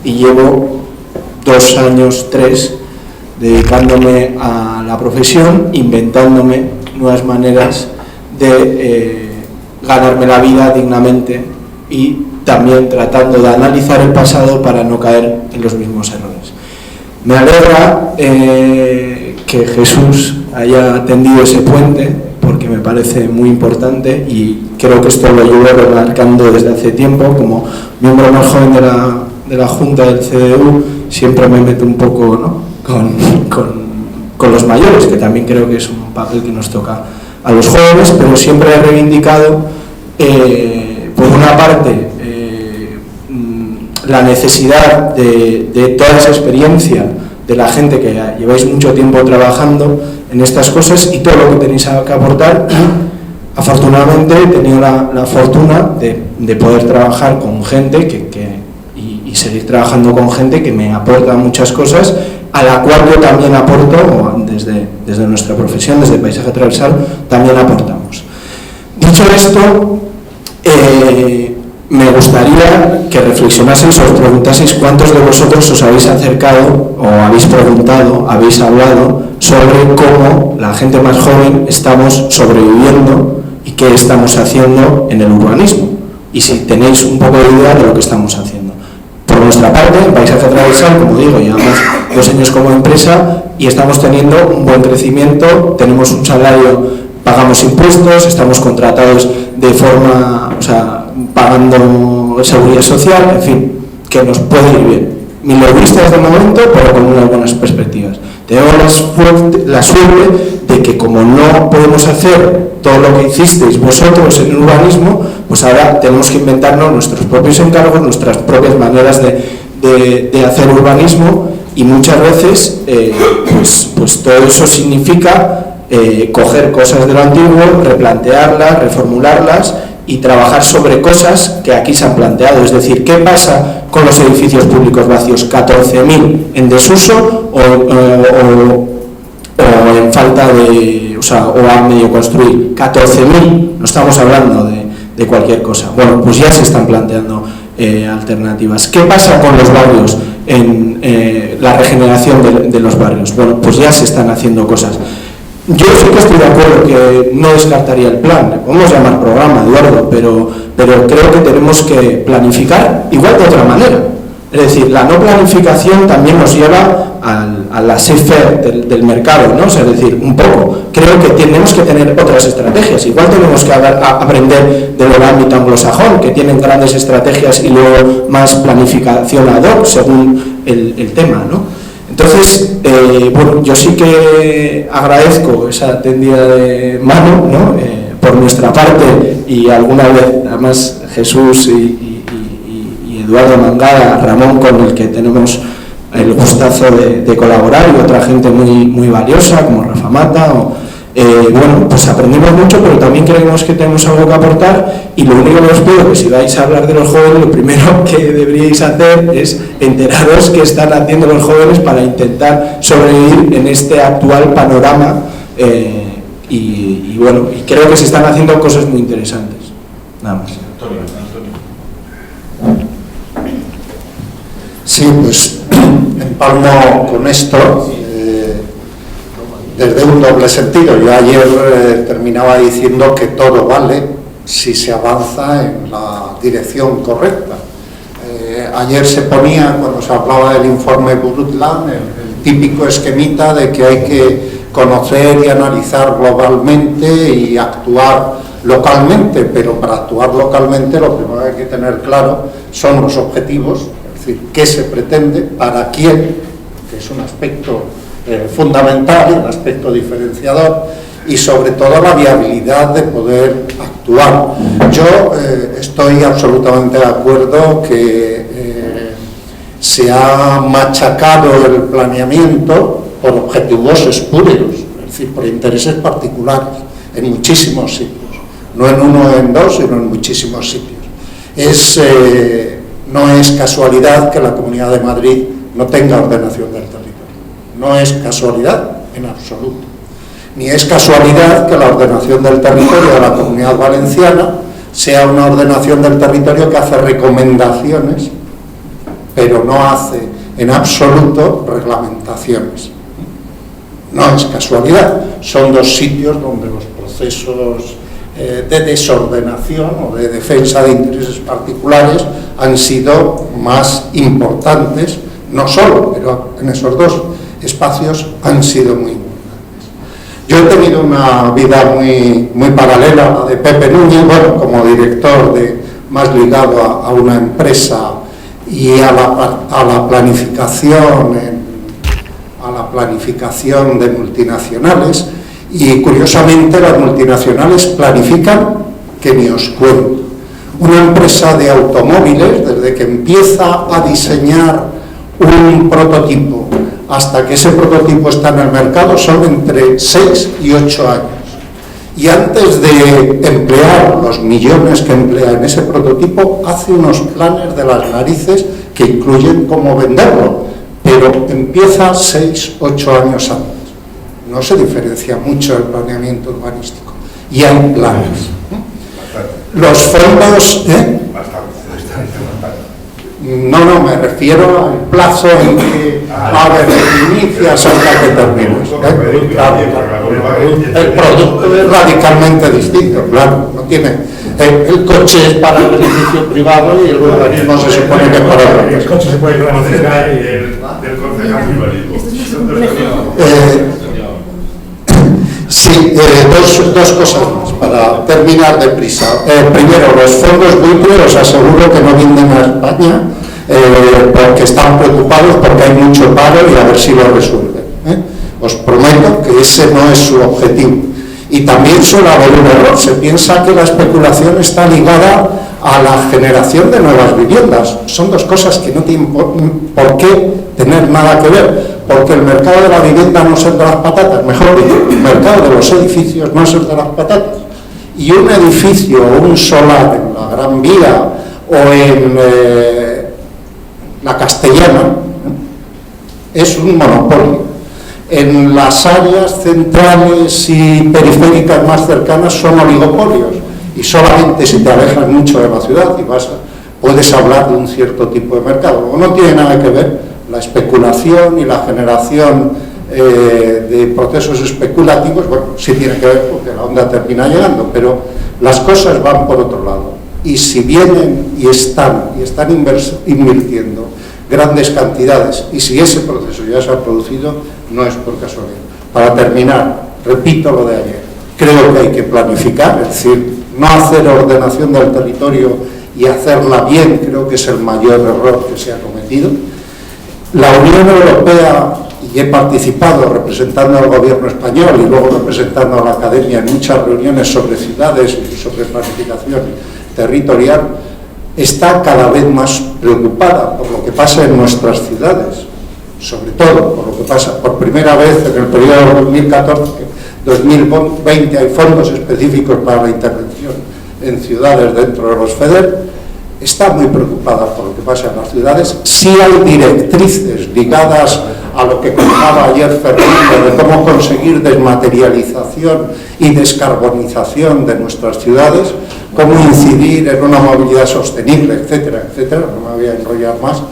y llevo 2 años, 3, dedicándome a la profesión, inventándome nuevas maneras de ganarme la vida dignamente, y también tratando de analizar el pasado para no caer en los mismos errores. Me alegra que Jesús haya tendido ese puente, porque me parece muy importante, y creo que esto lo llevo remarcando desde hace tiempo. Como miembro más joven de la Junta del CDU, siempre me meto un poco, ¿no?, con los mayores, que también creo que es un papel que nos toca a los jóvenes, pero siempre he reivindicado, por una parte, la necesidad de toda esa experiencia de la gente que lleváis mucho tiempo trabajando en estas cosas y todo lo que tenéis que aportar. Afortunadamente he tenido la fortuna de poder trabajar con gente y seguir trabajando con gente que me aporta muchas cosas, a la cual yo también aporto, desde nuestra profesión, desde Paisaje Transversal, también aportamos. Dicho esto, me gustaría que reflexionaseis o os preguntaseis cuántos de vosotros os habéis acercado o habéis preguntado, habéis hablado sobre cómo la gente más joven estamos sobreviviendo y qué estamos haciendo en el urbanismo, y si tenéis un poco de idea de lo que estamos haciendo. Por nuestra parte, en Paisaje Transversal, como digo, llevamos 2 años como empresa y estamos teniendo un buen crecimiento, tenemos un salario, pagamos impuestos, estamos contratados de forma, o sea, pagando seguridad social, en fin, que nos puede ir bien. Mileuristas de momento, pero con unas buenas perspectivas. Tenemos la suerte de que, como no podemos hacer todo lo que hicisteis vosotros en el urbanismo, pues ahora tenemos que inventarnos nuestros propios encargos, nuestras propias maneras de hacer urbanismo, y muchas veces pues todo eso significa coger cosas de lo antiguo, replantearlas, reformularlas y trabajar sobre cosas que aquí se han planteado. Es decir, ¿qué pasa con los edificios públicos vacíos? 14.000 en desuso o en falta de, o a medio construir. 14.000, no estamos hablando de cualquier cosa. Bueno, pues ya se están planteando alternativas. ¿Qué pasa con los barrios en la regeneración de los barrios. Bueno, pues ya se están haciendo cosas. Yo sí que estoy de acuerdo que no descartaría el plan, le podemos llamar programa, Eduardo, pero creo que tenemos que planificar igual de otra manera. Es decir, la no planificación también nos lleva a la laissez-faire del mercado, ¿no? O sea, es decir, un poco. Creo que tenemos que tener otras estrategias. Igual tenemos que aprender del ámbito anglosajón, que tienen grandes estrategias y luego más planificación ad hoc según el tema, ¿no? Entonces, bueno, yo sí que agradezco esa tendida de mano, ¿no? Por nuestra parte, y alguna vez, además, Jesús y Eduardo Mangada, Ramón, con el que tenemos el gustazo de colaborar, y otra gente muy valiosa, como Rafa Mata, bueno, pues aprendemos mucho, pero también creemos que tenemos algo que aportar, y lo único que os pido, que si vais a hablar de los jóvenes, lo primero que deberíais hacer es enteraros qué están haciendo los jóvenes para intentar sobrevivir en este actual panorama, y bueno, y creo que se están haciendo cosas muy interesantes. Nada más. Sí, pues empalmo con esto desde un doble sentido. Yo ayer terminaba diciendo que todo vale si se avanza en la dirección correcta. Ayer se ponía, cuando se hablaba del informe Brundtland, el típico esquemita de que hay que conocer y analizar globalmente y actuar localmente, pero para actuar localmente lo primero que hay que tener claro son los objetivos. Es decir, qué se pretende, para quién, que es un aspecto fundamental, un aspecto diferenciador, y sobre todo la viabilidad de poder actuar. Yo estoy absolutamente de acuerdo que se ha machacado el planeamiento por objetivos espurios, es decir, por intereses particulares, en muchísimos sitios, no en uno o en dos, sino en muchísimos sitios. No es casualidad que la Comunidad de Madrid no tenga ordenación del territorio. No es casualidad en absoluto. Ni es casualidad que la ordenación del territorio de la Comunidad Valenciana sea una ordenación del territorio que hace recomendaciones, pero no hace en absoluto reglamentaciones. No es casualidad. Son dos sitios donde los procesos de desordenación o de defensa de intereses particulares han sido más importantes, no solo, pero en esos dos espacios han sido muy importantes. Yo he tenido una vida muy paralela a la de Pepe Núñez, bueno, como director más ligado a una empresa y a la planificación de multinacionales. Y curiosamente las multinacionales planifican que ni os cuento. Una empresa de automóviles, desde que empieza a diseñar un prototipo hasta que ese prototipo está en el mercado, son entre 6 y 8 años. Y antes de emplear los millones que emplea en ese prototipo, hace unos planes de las narices que incluyen cómo venderlo, pero empieza 6, 8 años antes. No se diferencia mucho el planeamiento urbanístico. Y hay planes. Los fondos... No, me refiero al plazo en que inicias hasta que terminas. El producto es radicalmente distinto, claro. No tiene... El coche es para el beneficio privado y el urbanismo se supone que es para el... El coche se puede planificar y del concejal urbanismo. Sí, dos cosas más para terminar deprisa. Primero, los fondos buitre os aseguro que no vienen a España porque están preocupados porque hay mucho paro y a ver si lo resuelven. Os prometo que ese no es su objetivo. Y también suele haber un error. Se piensa que la especulación está ligada a la generación de nuevas viviendas. Son dos cosas que no tienen por qué tener nada que ver. Porque el mercado de la vivienda no es el de las patatas, mejor dicho, el mercado de los edificios no es el de las patatas. Y un edificio o un solar en la Gran Vía o en la Castellana es un monopolio. En las áreas centrales y periféricas más cercanas son oligopolios. Y solamente si te alejas mucho de la ciudad y puedes hablar de un cierto tipo de mercado. No tiene nada que ver La especulación y la generación de procesos especulativos, bueno, sí tiene que ver porque la onda termina llegando, pero las cosas van por otro lado. Y si vienen y están invirtiendo grandes cantidades, y si ese proceso ya se ha producido, no es por casualidad. Para terminar, repito lo de ayer, creo que hay que planificar, es decir, no hacer ordenación del territorio y hacerla bien, creo que es el mayor error que se ha cometido. La Unión Europea, y he participado representando al gobierno español y luego representando a la academia en muchas reuniones sobre ciudades y sobre planificación territorial, está cada vez más preocupada por lo que pasa en nuestras ciudades, sobre todo por lo que pasa por primera vez en el periodo 2014-2020 hay fondos específicos para la intervención en ciudades dentro de los FEDER. Está muy preocupada por lo que pasa en las ciudades. Sí hay directrices ligadas a lo que contaba ayer Fernando de cómo conseguir desmaterialización y descarbonización de nuestras ciudades, cómo incidir en una movilidad sostenible, etcétera, etcétera. No me voy a enrollar más.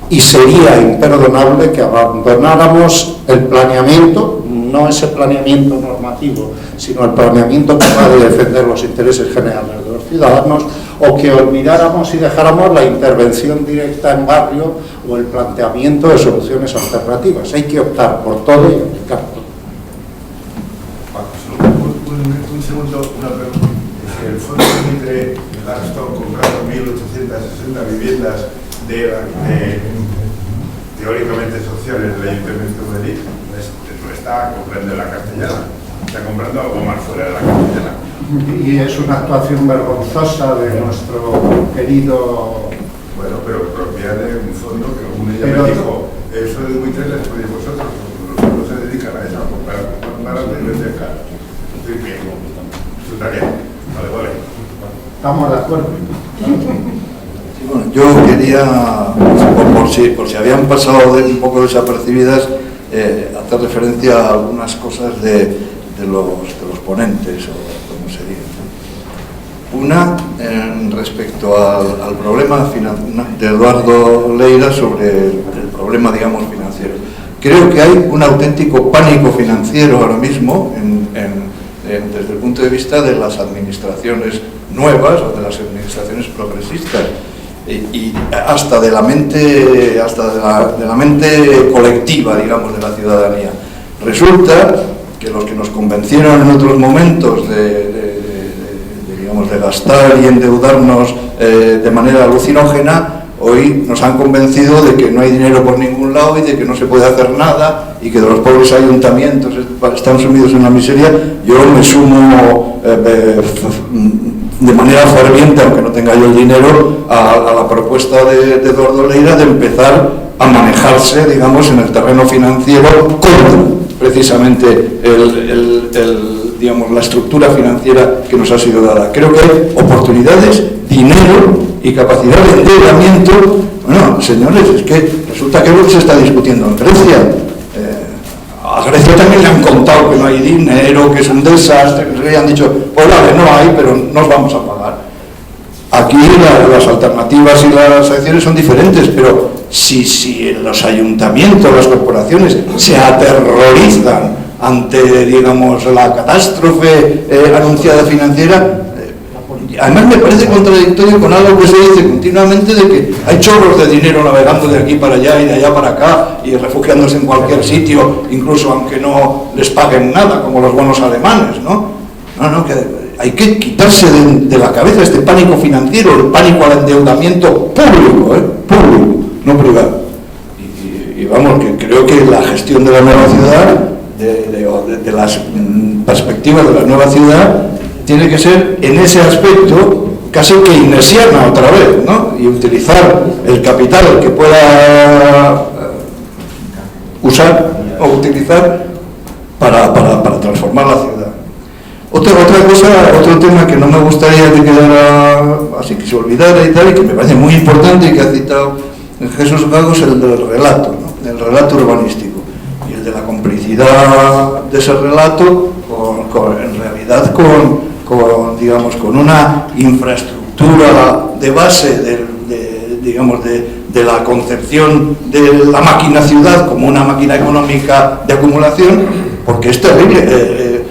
Y sería imperdonable que abandonáramos el planeamiento, no ese planeamiento normativo, sino el planeamiento capaz de defender los intereses generales de los ciudadanos, o que olvidáramos y dejáramos la intervención directa en barrio o el planteamiento de soluciones alternativas. Hay que optar por todo y aplicar todo. Un segundo, una pregunta. El Fondo Mitre ha estado comprando 1.860 viviendas teóricamente sociales del Ayuntamiento de Madrid. No está comprando la Castellana, está comprando algo más fuera de la Castellana. Y es una actuación vergonzosa de nuestro querido... Bueno, pero propiedad de un fondo que algún día me dijo, eso de Mitre les podéis vosotros, los fondos se dedican a eso, a comprar barato y vender caro. Estoy bien, eso está bien. Vale. Estamos de acuerdo. Sí, bueno, yo quería, por si habían pasado un poco desapercibidas, hacer referencia a algunas cosas de los ponentes, o como se diga. Una, respecto al problema de Eduardo Leira sobre el problema, digamos, financiero. Creo que hay un auténtico pánico financiero ahora mismo desde el punto de vista de las administraciones nuevas o de las administraciones progresistas y hasta de la mente colectiva, digamos, de la ciudadanía. Resulta que los que nos convencieron en otros momentos de gastar y endeudarnos de manera alucinógena, hoy nos han convencido de que no hay dinero por ningún lado y de que no se puede hacer nada y que los pobres ayuntamientos están sumidos en la miseria. Yo me sumo de manera ferviente, aunque no tenga yo el dinero, a la propuesta de Eduardo Leira de empezar a manejarse, digamos, en el terreno financiero contra precisamente la estructura financiera que nos ha sido dada. Creo que hay oportunidades, dinero y capacidad de endeudamiento. Bueno, señores, es que resulta que lo que se está discutiendo en Grecia. A Grecia también le han contado que no hay dinero, que es un desastre, que le han dicho, pues vale, no hay, pero nos vamos a pagar. Aquí las alternativas y las acciones son diferentes, pero si los ayuntamientos, las corporaciones se aterrorizan ante, digamos, la catástrofe anunciada financiera, además me parece contradictorio con algo que se dice continuamente de que hay chorros de dinero navegando de aquí para allá y de allá para acá y refugiándose en cualquier sitio, incluso aunque no les paguen nada, como los buenos alemanes, ¿no? No, que hay que quitarse de la cabeza este pánico financiero, el pánico al endeudamiento público, no privado. Y vamos, que creo que la gestión de la nueva ciudad, de las perspectivas de la nueva ciudad, tiene que ser en ese aspecto casi keynesiana otra vez, ¿no? Y utilizar el capital que pueda usar o utilizar para transformar la ciudad. Otra cosa, otro tema que no me gustaría que quedara así, que se olvidara y tal, y que me parece muy importante y que ha citado Jesús Gago, es el del relato, ¿no? El relato urbanístico y el de la complicidad de ese relato en realidad con una infraestructura de base de la concepción de la máquina ciudad como una máquina económica de acumulación, porque es terrible.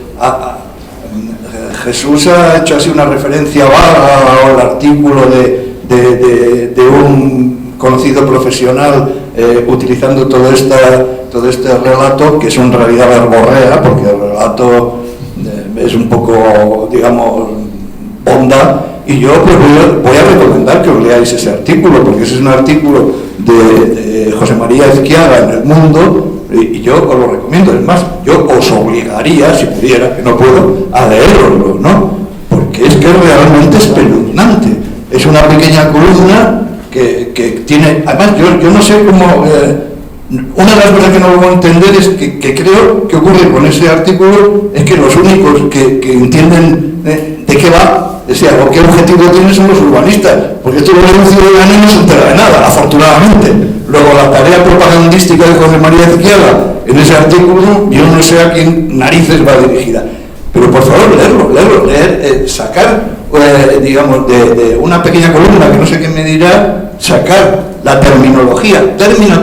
Jesús ha hecho así una referencia vaga al artículo de un conocido profesional utilizando todo este relato, que es en realidad verborrea, porque el relato es un poco, digamos, honda, y yo pues voy a recomendar que os leáis ese artículo, porque ese es un artículo de José María Ezquiaga en El Mundo, y yo os lo recomiendo. Es más, yo os obligaría, si pudiera, que no puedo, a leerlo, ¿no? Porque es que realmente espeluznante. Es una pequeña columna que tiene... Además, yo no sé cómo... una de las cosas que no puedo entender es que creo que ocurre con ese artículo es que los únicos que entienden de qué va, o sea, o qué objetivo tienen, son los urbanistas, porque esto lo un ciudadano no se entera de nada, afortunadamente. Luego, la tarea propagandística de José María Ezquiaga en ese artículo, yo no sé a quién narices va dirigida. Pero por favor, leer, sacar, digamos, de una pequeña columna, que no sé qué me dirá, sacar la terminología, término,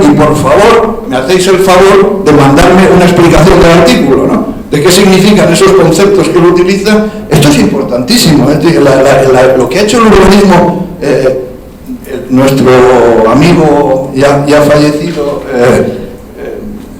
y por favor, me hacéis el favor de mandarme una explicación del artículo, ¿no? De qué significan esos conceptos que él utiliza. Esto es importantísimo. Lo que ha hecho el urbanismo, nuestro amigo ya fallecido,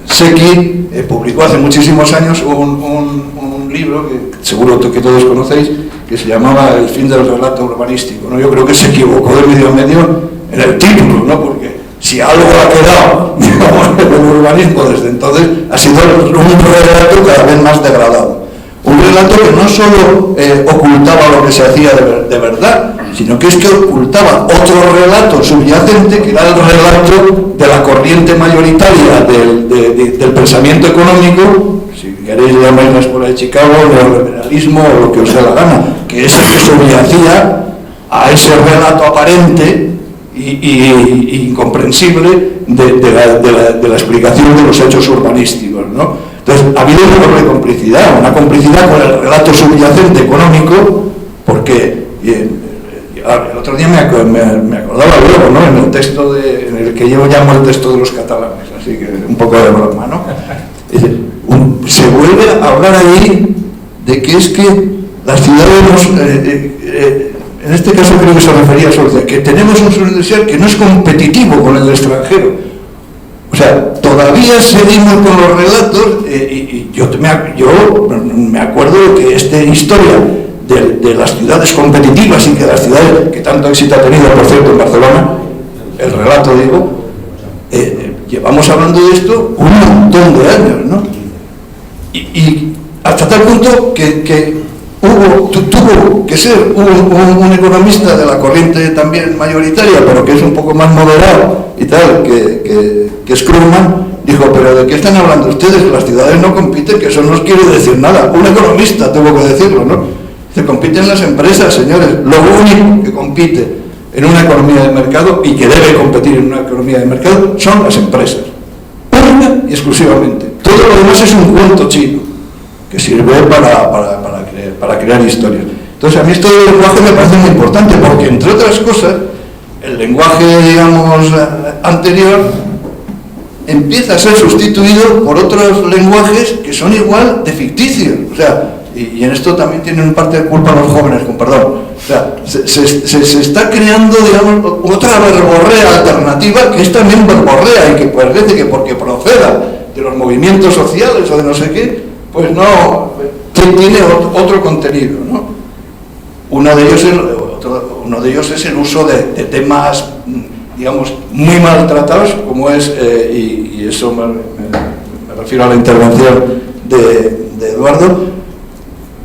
Secchi, publicó hace muchísimos años un libro que seguro que todos conocéis, que se llamaba El fin del relato urbanístico, ¿no? Yo creo que se equivocó de medio a medio en el título, ¿no? Porque si algo ha quedado, digamos, en el urbanismo desde entonces, ha sido un relato cada vez más degradado. Un relato que no solo ocultaba lo que se hacía de verdad, sino que es que ocultaba otro relato subyacente, que era el relato de la corriente mayoritaria del pensamiento económico, si queréis llamáis la Escuela de Chicago, neoliberalismo o lo que os dé la gana, que es el que subyacía a ese relato aparente y incomprensible de la explicación de los hechos urbanísticos, ¿no? Entonces, ha habido una complicidad con el relato subyacente económico, porque el otro día me acordaba luego, ¿no? En el texto en el que yo llamo el texto de los catalanes, así que un poco de broma, ¿no? Se vuelve a hablar ahí de que es que las ciudades en este caso creo que se refería a Suecia, que tenemos un sur industrial que no es competitivo con el extranjero. O sea, todavía seguimos con los relatos, y yo me acuerdo de que esta historia de las ciudades competitivas y que las ciudades que tanto éxito ha tenido, por cierto, en Barcelona, el relato digo, llevamos hablando de esto un montón de años, ¿no? Y hasta tal punto que tuvo que ser un economista de la corriente también mayoritaria, pero que es un poco más moderado y tal, que Krugman, dijo, pero ¿de qué están hablando ustedes? Las ciudades no compiten, que eso no os quiere decir nada. Un economista tuvo que decirlo, ¿no? Se compiten las empresas, señores. Lo único que compite en una economía de mercado y que debe competir en una economía de mercado son las empresas. Única y exclusivamente. Todo lo demás es un cuento chino que sirve para crear historias. Entonces, a mí esto del lenguaje me parece muy importante, porque, entre otras cosas, el lenguaje, digamos, anterior empieza a ser sustituido por otros lenguajes que son igual de ficticios. O sea, y en esto también tienen parte de culpa los jóvenes, con perdón. O sea, se está creando, digamos, otra verborrea alternativa, que es también verborrea y que parece que porque proceda de los movimientos sociales o de no sé qué, pues no, tiene otro contenido, ¿no? Uno de ellos es el uso de temas, digamos, muy maltratados, como es, y eso me refiero a la intervención de Eduardo,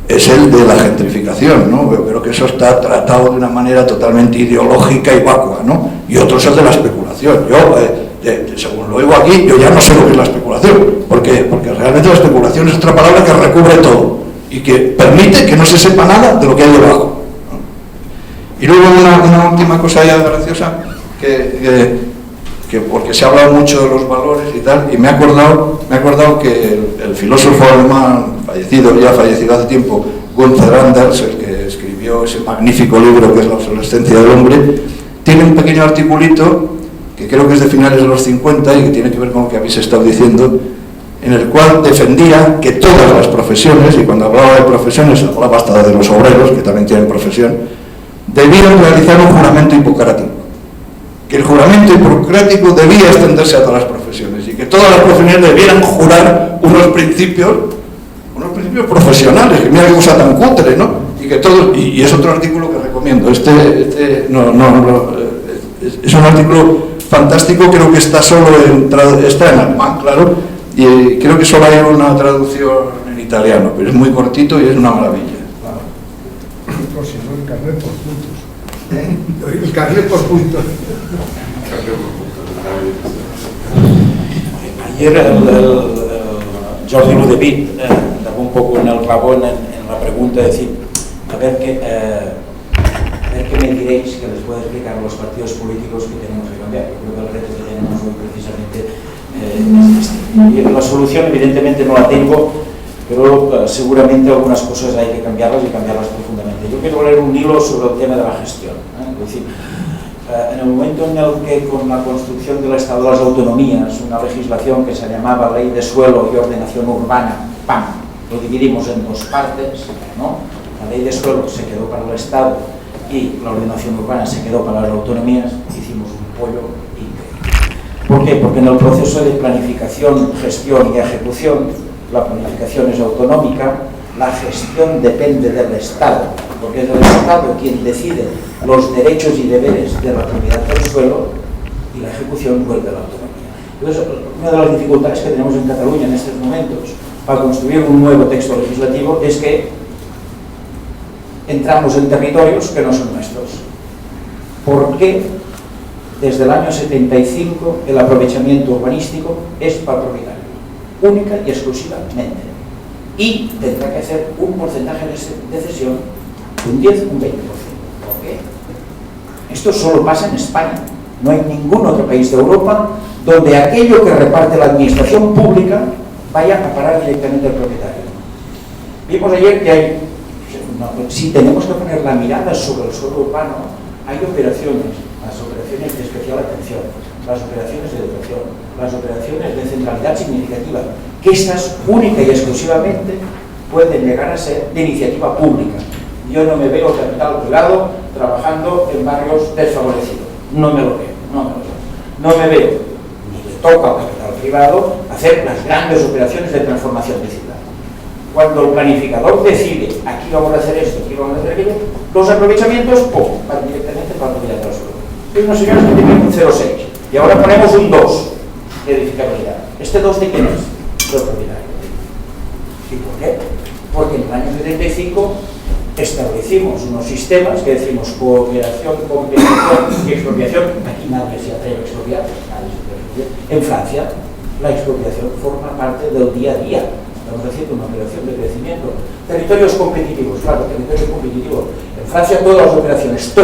es el de la gentrificación, ¿no? Yo creo que eso está tratado de una manera totalmente ideológica y vacua, ¿no? Y otro es el de la especulación. Yo, según lo oigo aquí, yo ya no sé lo que es la especulación. ¿Por qué? Porque realmente la especulación es otra palabra que recubre todo y que permite que no se sepa nada de lo que hay debajo, ¿no? Y luego una última cosa ya graciosa, que porque se ha hablado mucho de los valores y tal, y me he acordado que el filósofo alemán ya fallecido hace tiempo, Gunther Anders, el que escribió ese magnífico libro que es La obsolescencia del hombre, tiene un pequeño articulito que creo que es de finales de los 50 y que tiene que ver con lo que habéis estado diciendo, en el cual defendía que todas las profesiones, y cuando hablaba de profesiones hablaba hasta de los obreros, que también tienen profesión, debían realizar un juramento hipocrático, que el juramento hipocrático debía extenderse a todas las profesiones y que todas las profesiones debieran jurar unos principios profesionales, que mira qué cosa tan cutre, ¿no? Y que todos, y es otro artículo que recomiendo, es un artículo fantástico, creo que está está en alemán, claro, y creo que solo hay una traducción en italiano, pero es muy cortito y es una maravilla. El próximo, el carnet por puntos. El carnet por puntos. Ayer el Jordi Ludevit daba un poco en el clavón en la pregunta, decir, a ver qué me diréis que les puede explicar a los partidos políticos que tenemos que cambiar. Yo creo que el reto que tenemos hoy precisamente es este. Y la solución evidentemente no la tengo, pero seguramente algunas cosas hay que cambiarlas y cambiarlas profundamente. Yo quiero leer un hilo sobre el tema de la gestión. Es decir, en el momento en el que con la construcción del Estado de las Autonomías, una legislación que se llamaba Ley de Suelo y Ordenación Urbana, ¡pam!, lo dividimos en dos partes, ¿no? La Ley de Suelo se quedó para el Estado y la ordenación urbana se quedó para las autonomías, hicimos un pollo increíble. ¿Por qué? Porque en el proceso de planificación, gestión y ejecución, la planificación es autonómica, la gestión depende del Estado, porque es el Estado quien decide los derechos y deberes de la propiedad del suelo y la ejecución vuelve a la autonomía. Entonces, una de las dificultades que tenemos en Cataluña en estos momentos para construir un nuevo texto legislativo es que entramos en territorios que no son nuestros. ¿Por qué desde el año 75 el aprovechamiento urbanístico es para propietario? Única y exclusivamente. Y tendrá que hacer un porcentaje de cesión de un 10, un 20%. ¿Por qué? Esto solo pasa en España. No hay ningún otro país de Europa donde aquello que reparte la administración pública vaya a parar directamente al propietario. Vimos ayer que hay, si tenemos que poner la mirada sobre el suelo urbano, hay operaciones, las operaciones de especial atención, las operaciones de educación, las operaciones de centralidad significativa, que estas única y exclusivamente pueden llegar a ser de iniciativa pública. Yo no me veo capital privado trabajando en barrios desfavorecidos, no me lo veo, no me veo, ni le toca al capital privado hacer las grandes operaciones de transformación de ciudad. Cuando el planificador decide, aquí vamos a hacer esto, aquí vamos a hacer aquello, los aprovechamientos, ¡pum!, van directamente para la propiedad del suelo. Hay unos señores que tenían un 0,6 y ahora ponemos un 2 de edificabilidad. ¿Este 2 de quién es? Del propietario. ¿Y por qué? Porque en el año 75 establecimos unos sistemas que decimos cooperación, competición y expropiación. Aquí nadie se atreve a expropiar, En Francia, la expropiación forma parte del día a día. Estamos haciendo una operación de crecimiento. Territorios competitivos, claro, territorios competitivos. En Francia todas las operaciones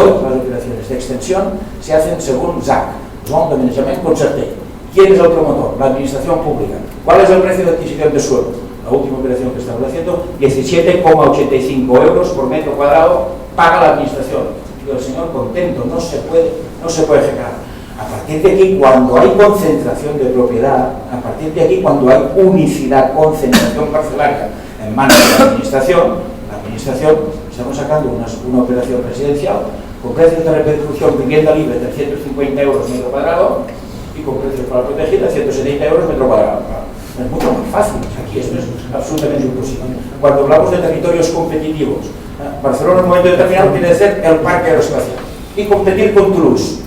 de extensión se hacen según ZAC, Zone d'Aménagement Concerté. ¿Quién es el promotor? La administración pública. ¿Cuál es el precio de adquisición de suelo? La última operación que estamos haciendo, 17,85 euros por metro cuadrado paga la administración. Y el señor contento, no se puede generar. A partir de aquí, cuando hay concentración de propiedad, a partir de aquí, cuando hay unicidad, concentración parcelaria en manos de la administración, estamos sacando una operación residencial con precios de repercusión vivienda libre de 350 euros metro cuadrado y con precios para protegida 170 euros metro cuadrado. Es mucho más fácil. Aquí esto es absolutamente imposible. Cuando hablamos de territorios competitivos, Barcelona en un momento determinado quiere ser el parque aeroespacial y competir con Toulouse.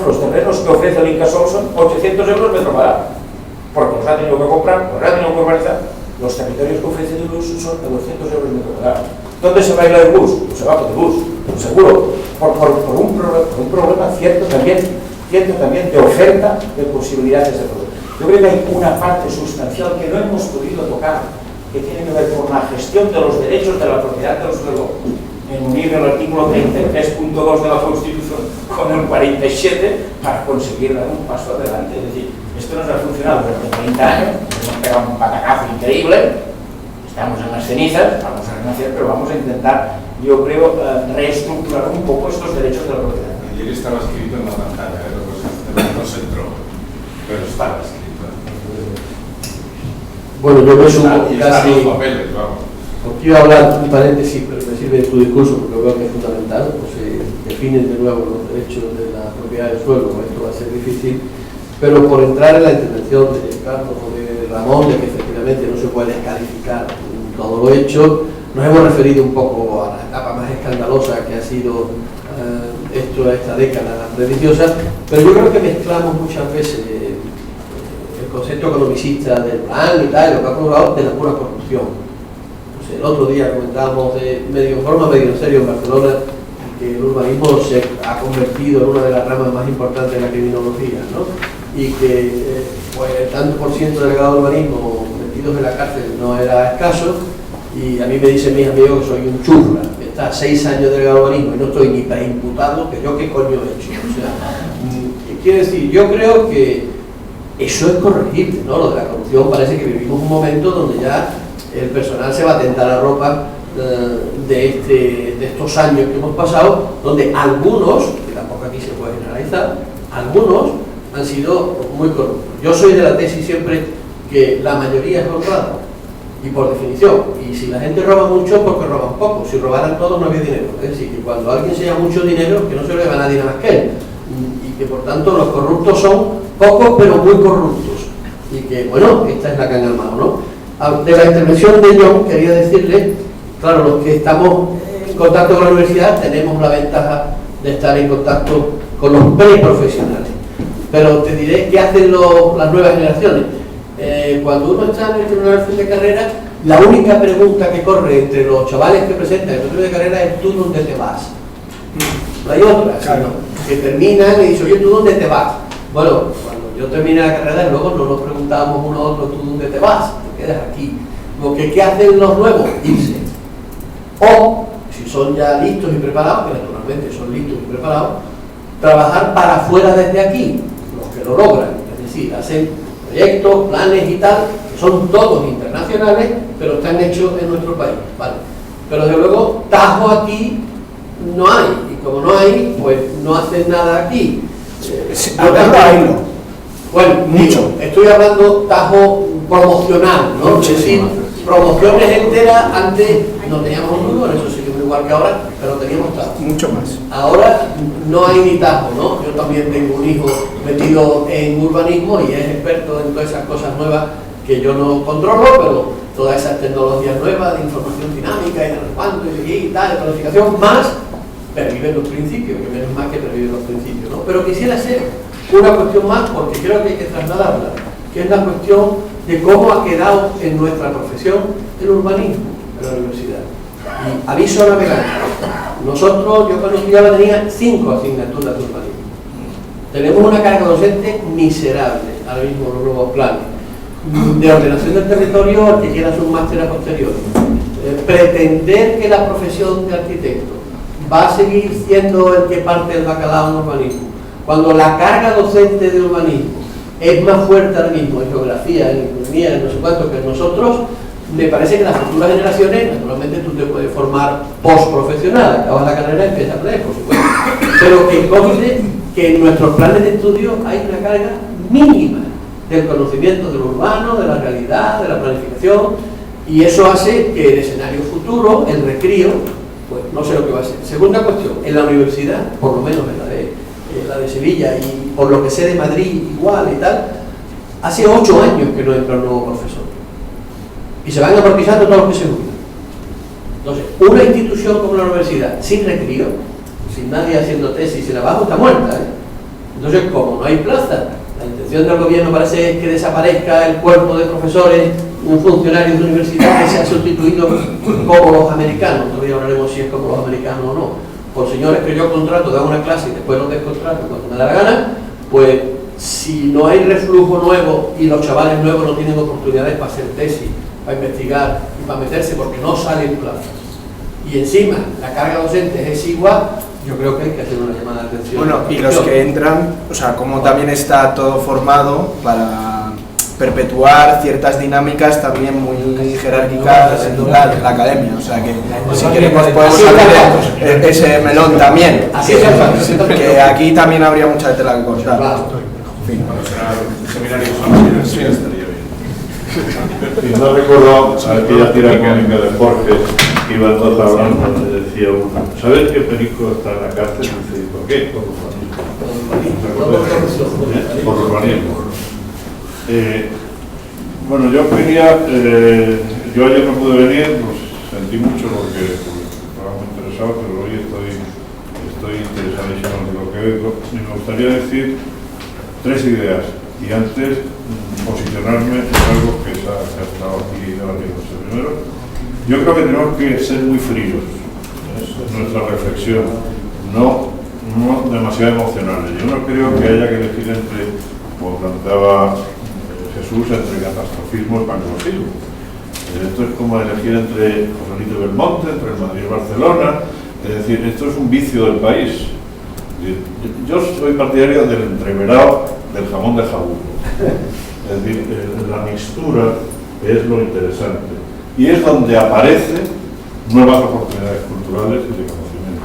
Los terrenos que ofrece el Incasol son 800 euros metro cuadrado, porque los ha tenido que comprar, los ha tenido que urbanizar. Los territorios que ofrece Toulouse son de 200 euros metro cuadrado. ¿Dónde se va a ir el bus? Pues se va por Toulouse, seguro, por un problema cierto también de oferta de posibilidades de producto. Yo creo que hay una parte sustancial que no hemos podido tocar, que tiene que ver con la gestión de los derechos de la propiedad del suelo, en unir el artículo 33.2 de la Constitución con el 47 para conseguir dar un paso adelante. Es decir, esto nos ha funcionado durante 30 años, hemos pegado un patacazo increíble, estamos en las cenizas, vamos a renacer, pero vamos a intentar, yo creo, reestructurar un poco estos derechos de la propiedad. Ayer estaba escrito en la pantalla, estaba escrito. Bueno, yo me sumo Y están casi... los papeles, vamos. Porque iba a hablar un paréntesis, pero me sirve de tu discurso porque veo que es fundamental, pues se definen de nuevo los derechos de la propiedad del suelo, esto va a ser difícil, pero por entrar en la intervención de Carlos o de Ramón, de que efectivamente no se puede descalificar todo lo hecho, nos hemos referido un poco a la etapa más escandalosa que ha sido esta década religiosa, pero yo creo que mezclamos muchas veces el concepto economicista del plan y tal, lo que ha provocado de la pura corrupción. El otro día comentábamos de medio en forma, medio en serio en Barcelona, que el urbanismo se ha convertido en una de las ramas más importantes de la criminología, ¿no? Y que pues el tanto por ciento de delegados de urbanismo metidos en la cárcel no era escaso, y a mí me dicen mis amigos que soy un churra, que está 6 años de delegado de urbanismo y no estoy ni preimputado, que yo qué coño he hecho. O sea, ¿qué quiere decir? Yo creo que eso es corregible, ¿no? Lo de la corrupción parece que vivimos un momento donde ya el personal se va a tentar la ropa de estos años que hemos pasado, donde algunos, que tampoco aquí se puede generalizar, algunos han sido muy corruptos. Yo soy de la tesis siempre que la mayoría es honrada, y por definición, y si la gente roba mucho, porque roban poco. Si robaran todos no había dinero. Es decir, que cuando alguien se lleva mucho dinero, que no se lo lleva a nadie más que él, y que por tanto los corruptos son pocos pero muy corruptos, y que bueno, esta es la que han armado, ¿no? De la intervención de John quería decirle, claro, los que estamos en contacto con la universidad tenemos la ventaja de estar en contacto con los preprofesionales, pero te diré qué hacen las nuevas generaciones. Cuando uno está en el tribunal de carrera, la única pregunta que corre entre los chavales que presentan el tribunal de carrera es: ¿tú dónde te vas? No hay otra, sino que terminan y dicen: oye, ¿tú dónde te vas? Bueno, cuando yo terminé la carrera, luego no nos preguntábamos uno a otro: ¿tú dónde te vas? Quedas aquí. Porque ¿qué hacen los nuevos? Irse. O, si son ya listos y preparados, que naturalmente son listos y preparados, trabajar para afuera desde aquí, los que lo logran. Es decir, hacen proyectos, planes y tal, que son todos internacionales, pero están hechos en nuestro país, ¿vale? Pero desde luego, tajo aquí no hay, y como no hay, pues no hacen nada aquí. Hablando ahí no. Bueno, mucho. Estoy hablando tajo promocional, ¿no? Es decir, promociones enteras. Antes no teníamos un número, eso sí que es igual que ahora, pero teníamos tajo. Mucho más. Ahora no hay ni tajo, ¿no? Yo también tengo un hijo metido en urbanismo y es experto en todas esas cosas nuevas que yo no controlo, pero todas esas tecnologías nuevas de información dinámica y de cuánto y tal, de planificación, más perviven los principios, que menos más que perviven los principios, ¿no? Pero quisiera hacer una cuestión más, porque creo que hay que trasladarla, que es la cuestión de cómo ha quedado en nuestra profesión el urbanismo en la universidad. Y aviso navegante, nosotros, yo cuando estudiaba tenía 5 asignaturas de urbanismo. Tenemos una carga docente miserable, ahora mismo los nuevos planes, de ordenación del territorio, que quiera hacer un máster a posteriori. Pretender que la profesión de arquitecto va a seguir siendo el que parte el bacalao en urbanismo, cuando la carga docente de urbanismo es más fuerte ahora mismo en geografía, en economía, en no sé cuánto que nosotros, me parece que las futuras generaciones, naturalmente tú te puedes formar postprofesional, acabas la carrera y empiezas a aprender, por supuesto, pero que conste que en nuestros planes de estudio hay una carga mínima del conocimiento de lo urbano, de la realidad, de la planificación, y eso hace que el escenario futuro, el recrío, pues no sé lo que va a ser. Segunda cuestión, en la universidad, por lo menos en la de Sevilla, y por lo que sé de Madrid igual y tal, hace 8 años que no entra un nuevo profesor. Y se van amortizando todos los que se jubilan. Entonces, una institución como la universidad, sin recrío, sin nadie haciendo tesis, sin abajo, está muerta, ¿eh? Entonces, como no hay plaza, la intención del gobierno parece que desaparezca el cuerpo de profesores, un funcionario de universidad que sea sustituido como los americanos. Todavía hablaremos si es como los americanos o no, por señores que yo contrato, dan una clase y después los descontrato cuando me da la gana. Pues si no hay reflujo nuevo y los chavales nuevos no tienen oportunidades para hacer tesis, para investigar y para meterse porque no salen plazas, y encima la carga docente es exigua, yo creo que hay que hacer una llamada de atención. Bueno, y los que entran, o sea, como también está todo formado para perpetuar ciertas dinámicas también muy jerárquicas en la academia, o sea que si queremos podemos abrir ese melón también, así es, que aquí también habría mucha tela que cortar. fin, cuando será un seminario sobre estaría bien. Y no recuerdo aquella tira cómica de Borges, que iba entonces hablando, le decía uno, ¿sabes que Perico está en la cárcel? Y dice, ¿por qué? Por urbanismo. Por urbanismo. Bueno, yo quería, yo ayer no pude venir, pues sentí mucho porque estaba muy interesado, pero hoy estoy interesadísimo en lo que veo y me gustaría decir 3 ideas y antes posicionarme en algo que se ha estado aquí debatiéndose. Primero, yo creo que tenemos que ser muy fríos en nuestra reflexión, no demasiado emocionales. Yo no creo que haya que elegir entre, como planteaba Jesús, entre catastrofismo y pangrosismo. Esto es como elegir entre Joselito y Belmonte, entre el Madrid y Barcelona. Es decir, esto es un vicio del país. Yo soy partidario del entreverado del jamón de jabugo. Es decir, la mixtura es lo interesante. Y es donde aparecen nuevas oportunidades culturales y de conocimiento.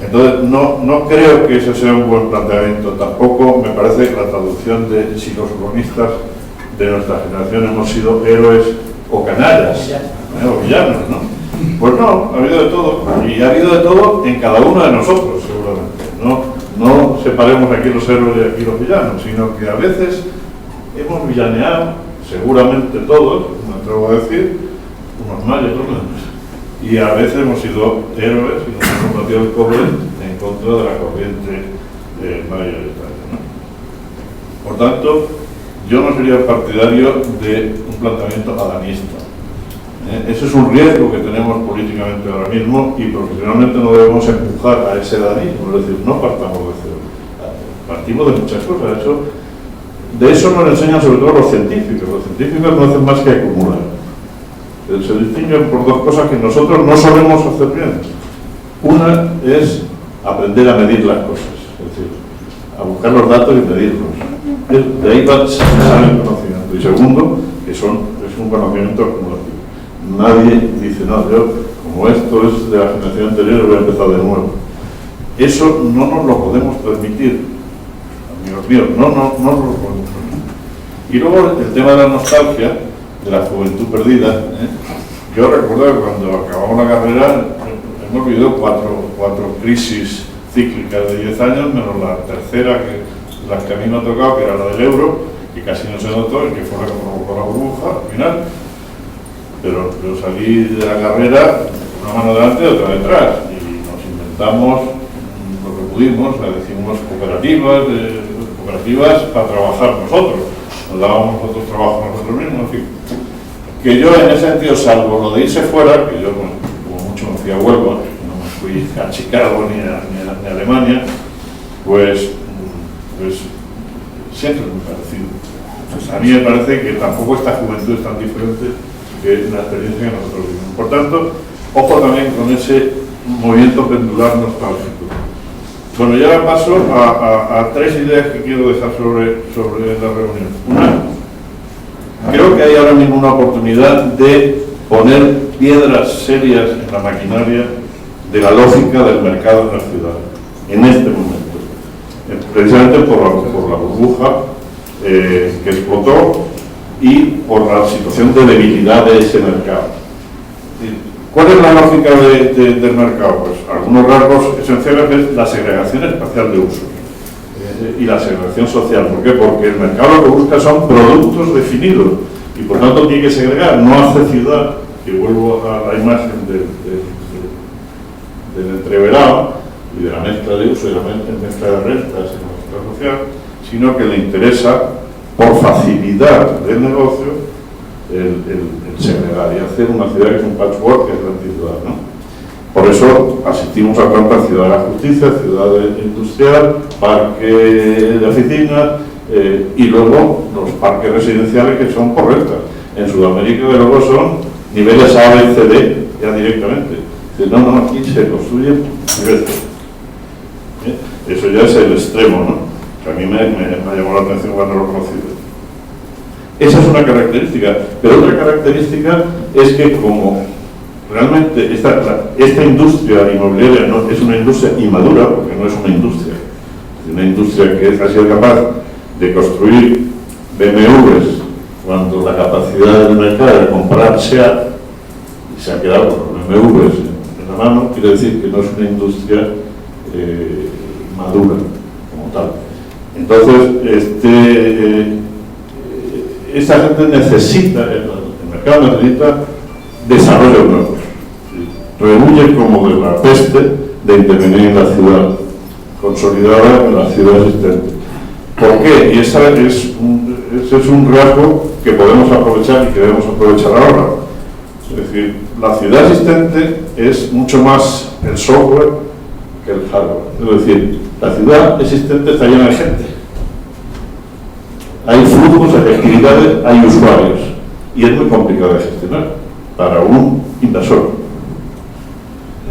Entonces, no creo que ese sea un buen planteamiento. Tampoco me parece que la traducción de si los urbanistas de nuestra generación hemos sido héroes o canallas, o villanos, ¿no? Pues no, ha habido de todo. Y ha habido de todo en cada uno de nosotros, seguramente. No separemos aquí los héroes y aquí los villanos, sino que a veces hemos villaneado, seguramente todos, me atrevo a decir, unos más y otros menos. Y a veces hemos sido héroes y nos hemos batido el cobre en contra de la corriente mayoritaria, ¿no? Por tanto, yo no sería partidario de un planteamiento adanista. Ese es un riesgo que tenemos políticamente ahora mismo y profesionalmente no debemos empujar a ese adanismo, es decir, no partamos de cero. Partimos de muchas cosas. De eso nos enseñan sobre todo los científicos. Los científicos no hacen más que acumular. Se distinguen por 2 cosas que nosotros no solemos hacer bien. Una es aprender a medir las cosas, es decir, a buscar los datos y medirlos. De ahí sale el conocimiento. Y segundo, que es un conocimiento acumulativo. Nadie dice, no, yo, como esto es de la generación anterior, voy a empezar de nuevo. Eso no nos lo podemos permitir, amigos míos, no nos lo podemos permitir. Y luego el tema de la nostalgia, de la juventud perdida. Yo recuerdo que cuando acabamos la carrera hemos vivido cuatro crisis cíclicas de 10 años, menos la tercera, las que a mí me ha tocado, que era la del euro, que casi no se notó y que fue la que provocó la burbuja al final. Pero yo salí de la carrera una mano delante y otra detrás y nos inventamos lo que pudimos, decimos cooperativas para trabajar nosotros, nos dábamos nosotros trabajo nosotros mismos, en fin. Que yo en ese sentido, salvo lo de irse fuera, que yo como mucho me fui a Huelva, no me fui a Chicago ni a Alemania, pues siempre es muy parecido. Pues a mí me parece que tampoco esta juventud es tan diferente que la experiencia que nosotros vivimos. Por tanto, ojo también con ese movimiento pendular nostálgico. Bueno, ya paso a 3 ideas que quiero dejar sobre la reunión. Una, creo que hay ahora mismo una oportunidad de poner piedras serias en la maquinaria de la lógica del mercado en la ciudad, en este momento. Precisamente por la burbuja que explotó y por la situación de debilidad de ese mercado. ¿Cuál es la lógica del mercado? Pues algunos rasgos esenciales es la segregación espacial de uso y la segregación social. ¿Por qué? Porque el mercado lo que busca son productos definidos y por tanto tiene que segregar, no hace ciudad, que vuelvo a la imagen del entreverado y de la mezcla de uso y de la mezcla de rentas y la mezcla social, sino que le interesa, por facilidad del negocio, el segregar y hacer una ciudad que es un patchwork, que es la anticidad, ¿no? Por eso asistimos a plantas ciudad de la justicia, ciudad industrial, parque de oficinas y luego los parques residenciales que son por rentas. En Sudamérica, de luego, son niveles A, B, C, D, ya directamente. No, aquí se construye nivel C. Eso ya es el extremo, ¿no? Que a mí me ha llamado la atención cuando lo conocí. Esa es una característica, pero otra característica es que como realmente esta industria inmobiliaria no es una industria inmadura, porque no es una industria que ha sido capaz de construir BMWs cuando la capacidad del mercado de comprar SEAT y se ha quedado con los BMWs en la mano, quiere decir que no es una industria madura como tal. Entonces, esta gente necesita, el mercado necesita desarrollo nuevo. Rehuye como de la peste de intervenir en la ciudad consolidada, en la ciudad existente. ¿Por qué? Y ese es un rasgo que podemos aprovechar y que debemos aprovechar ahora. Es decir, la ciudad existente es mucho más el software que el hardware. Es decir, la ciudad existente está llena de gente. Hay flujos, hay actividades, hay usuarios. Y es muy complicado de gestionar para un inversor.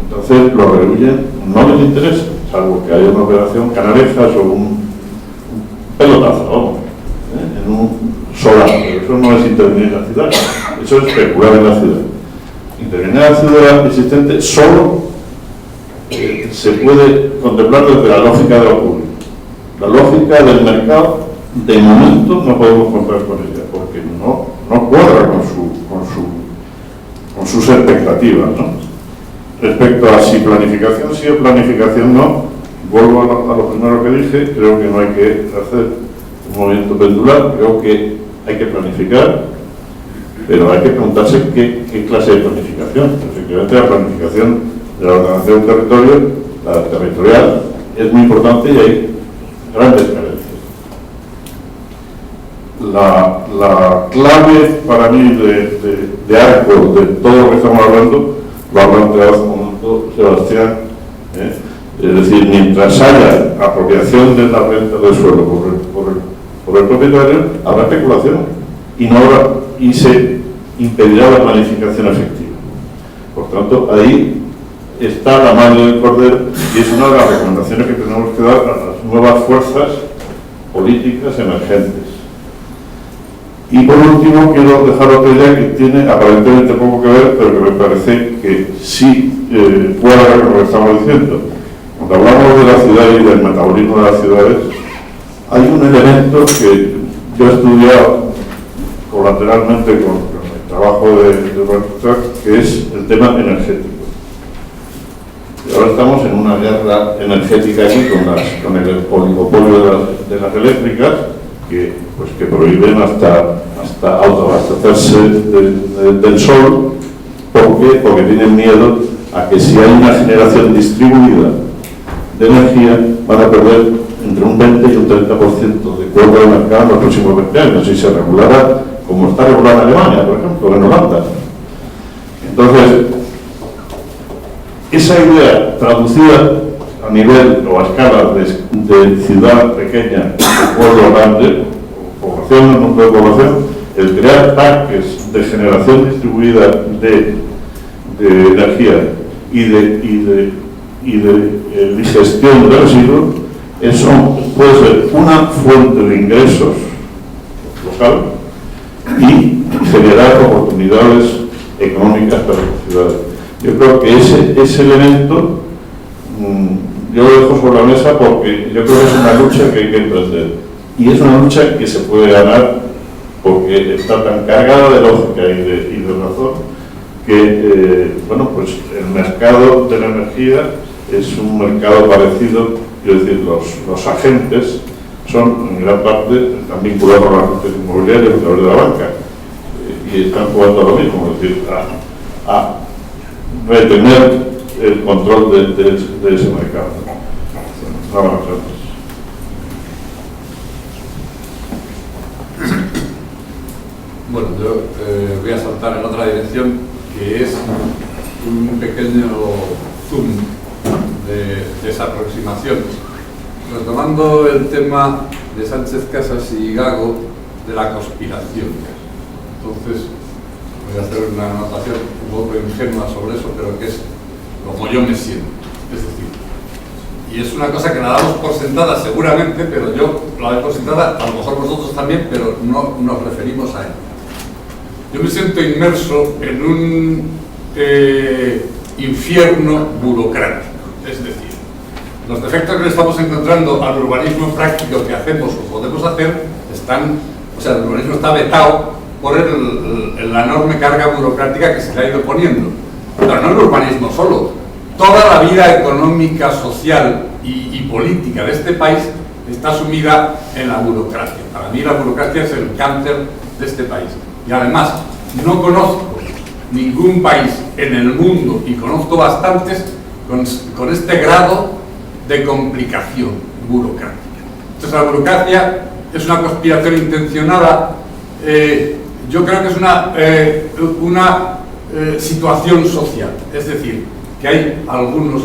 Entonces, los rehuyen, no les interesa, salvo que haya una operación canalejas o un pelotazo, vamos, en un solar. Pero eso no es intervenir en la ciudad, eso es especular en la ciudad. Intervenir en la ciudad existente solo se puede contemplar desde la lógica de lo público. La lógica del mercado, de momento, no podemos contar con ella, porque no cuadra con sus expectativas, ¿no? Respecto a si planificación sí o planificación no, vuelvo a lo primero que dije, creo que no hay que hacer un movimiento pendular, creo que hay que planificar, pero hay que preguntarse qué clase de planificación. Efectivamente, la planificación de la ordenación del territorio, la territorial, es muy importante y hay grandes carencias. La clave para mí de arco de todo lo que estamos hablando lo ha planteado hace un momento Sebastián, es decir, mientras haya apropiación de la renta del suelo por el propietario, habrá especulación y se impedirá la planificación efectiva. Por tanto, ahí está la madre del cordero y es una de las recomendaciones que tenemos que dar a las nuevas fuerzas políticas emergentes. Y por último, quiero dejar otra idea que tiene aparentemente poco que ver, pero que me parece que sí cuadra con lo que estamos diciendo. Cuando hablamos de la ciudad y del metabolismo de las ciudades, hay un elemento que yo he estudiado colateralmente con el trabajo de Bertrand, que es el tema energético. Y ahora estamos en una guerra energética aquí con el oligopolio de las eléctricas, que prohíben hasta autoabastecerse del sol. ¿Por qué? Porque tienen miedo a que si hay una generación distribuida de energía van a perder entre un 20 y un 30% de cuota de mercado en los próximos 20 años, si se regulara como está regulada en Alemania, por ejemplo, en Holanda. Entonces, esa idea traducida a nivel o a escala de ciudad pequeña, de pueblo grande, población, número de población, el crear parques de generación distribuida de energía y de gestión de residuos, eso puede ser una fuente de ingresos local y generar oportunidades económicas para las ciudades. Yo creo que ese elemento yo lo dejo sobre la mesa porque yo creo que es una lucha que hay que emprender. Y es una lucha que se puede ganar porque está tan cargada de lógica y de razón que, bueno, pues el mercado de la energía es un mercado parecido, es decir, los agentes son en gran parte, están vinculados a los agentes inmobiliarios a través de la banca y están jugando a lo mismo, es decir, a retener el control de ese mercado. Nada más, gracias. Bueno, yo voy a saltar en otra dirección, que es un pequeño zoom de esa aproximación. Retomando el tema de Sánchez Casas y Gago de la conspiración. Entonces, voy a hacer una anotación un poco ingenua sobre eso, pero que es como yo me siento. Es decir, y es una cosa que la damos por sentada seguramente, pero yo la doy por sentada, a lo mejor vosotros también, pero no nos referimos a él. Yo me siento inmerso en un infierno burocrático, es decir, Los defectos que le estamos encontrando al urbanismo práctico que hacemos o podemos hacer están, o sea, el urbanismo está vetado por la enorme carga burocrática que se le ha ido poniendo. Pero no el urbanismo solo, toda la vida económica, social y política de este país está sumida en la burocracia. Para mí la burocracia es el cáncer de este país. Y además, no conozco ningún país en el mundo, y conozco bastantes, con este grado de complicación burocrática. Entonces la burocracia es una conspiración intencionada. Yo creo que es una situación social. Es decir, que hay algunos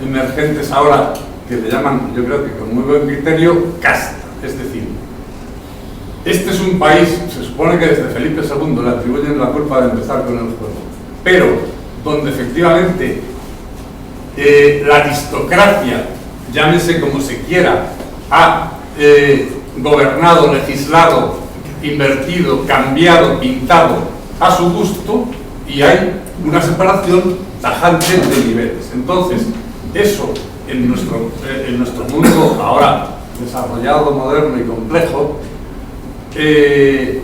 emergentes ahora que le llaman, yo creo que con muy buen criterio, casta. Es decir, este es un país, se supone que desde Felipe II le atribuyen la culpa de empezar con el juego, pero donde efectivamente la aristocracia, llámese como se quiera, ha gobernado, legislado, invertido, cambiado, pintado a su gusto, y hay una separación tajante de niveles. Entonces, eso en nuestro mundo ahora desarrollado, moderno y complejo, el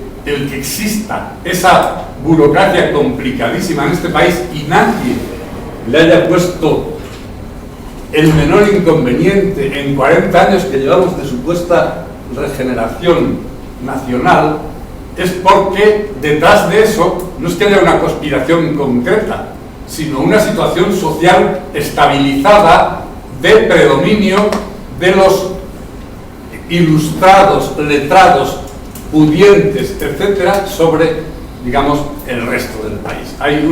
que exista esa burocracia complicadísima en este país y nadie le haya puesto el menor inconveniente en 40 años que llevamos de supuesta regeneración nacional, es porque detrás de eso no es que haya una conspiración concreta, sino una situación social estabilizada de predominio de los ilustrados, letrados, pudientes, etcétera, sobre, digamos, el resto del país. Hay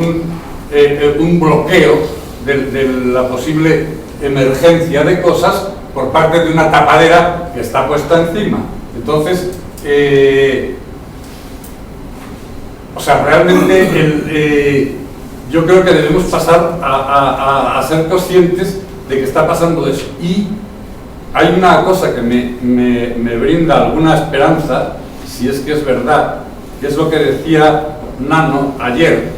un bloqueo de la posible emergencia de cosas por parte de una tapadera que está puesta encima. Entonces, o sea, realmente yo creo que debemos pasar a ser conscientes de que está pasando eso. Y hay una cosa que me brinda alguna esperanza, si es que es verdad, que es lo que decía Nano ayer,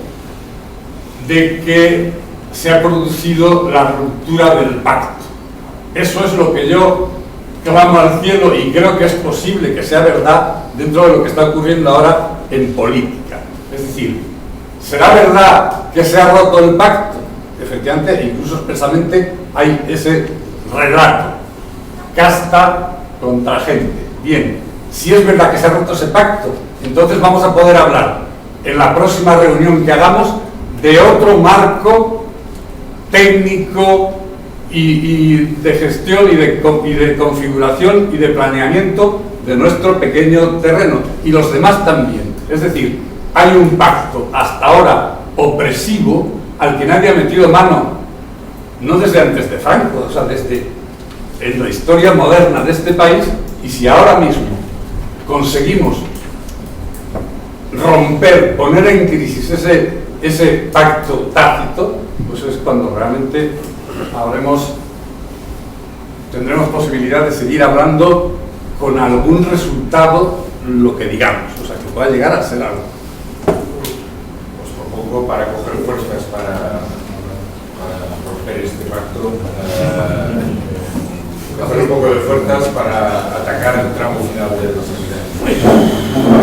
de que se ha producido la ruptura del pacto. Eso es lo que yo clamo al cielo, y creo que es posible que sea verdad dentro de lo que está ocurriendo ahora en política. Es decir, ¿será verdad que se ha roto el pacto? Efectivamente, incluso expresamente hay ese relato: casta contra gente. Bien, si es verdad que se ha roto ese pacto, entonces vamos a poder hablar en la próxima reunión que hagamos de otro marco técnico y de gestión y de configuración y de planeamiento de nuestro pequeño terreno, y los demás también. Es decir, hay un pacto hasta ahora opresivo al que nadie ha metido mano, no desde antes de Franco, o sea, desde en la historia moderna de este país. Y si ahora mismo conseguimos romper, poner en crisis ese pacto tácito, pues es cuando realmente tendremos posibilidad de seguir hablando con algún resultado, lo que digamos, o sea, que pueda llegar a ser algo. Pues propongo, para coger fuerzas para romper este pacto, coger un poco de fuerzas para atacar el tramo final de los seminarios.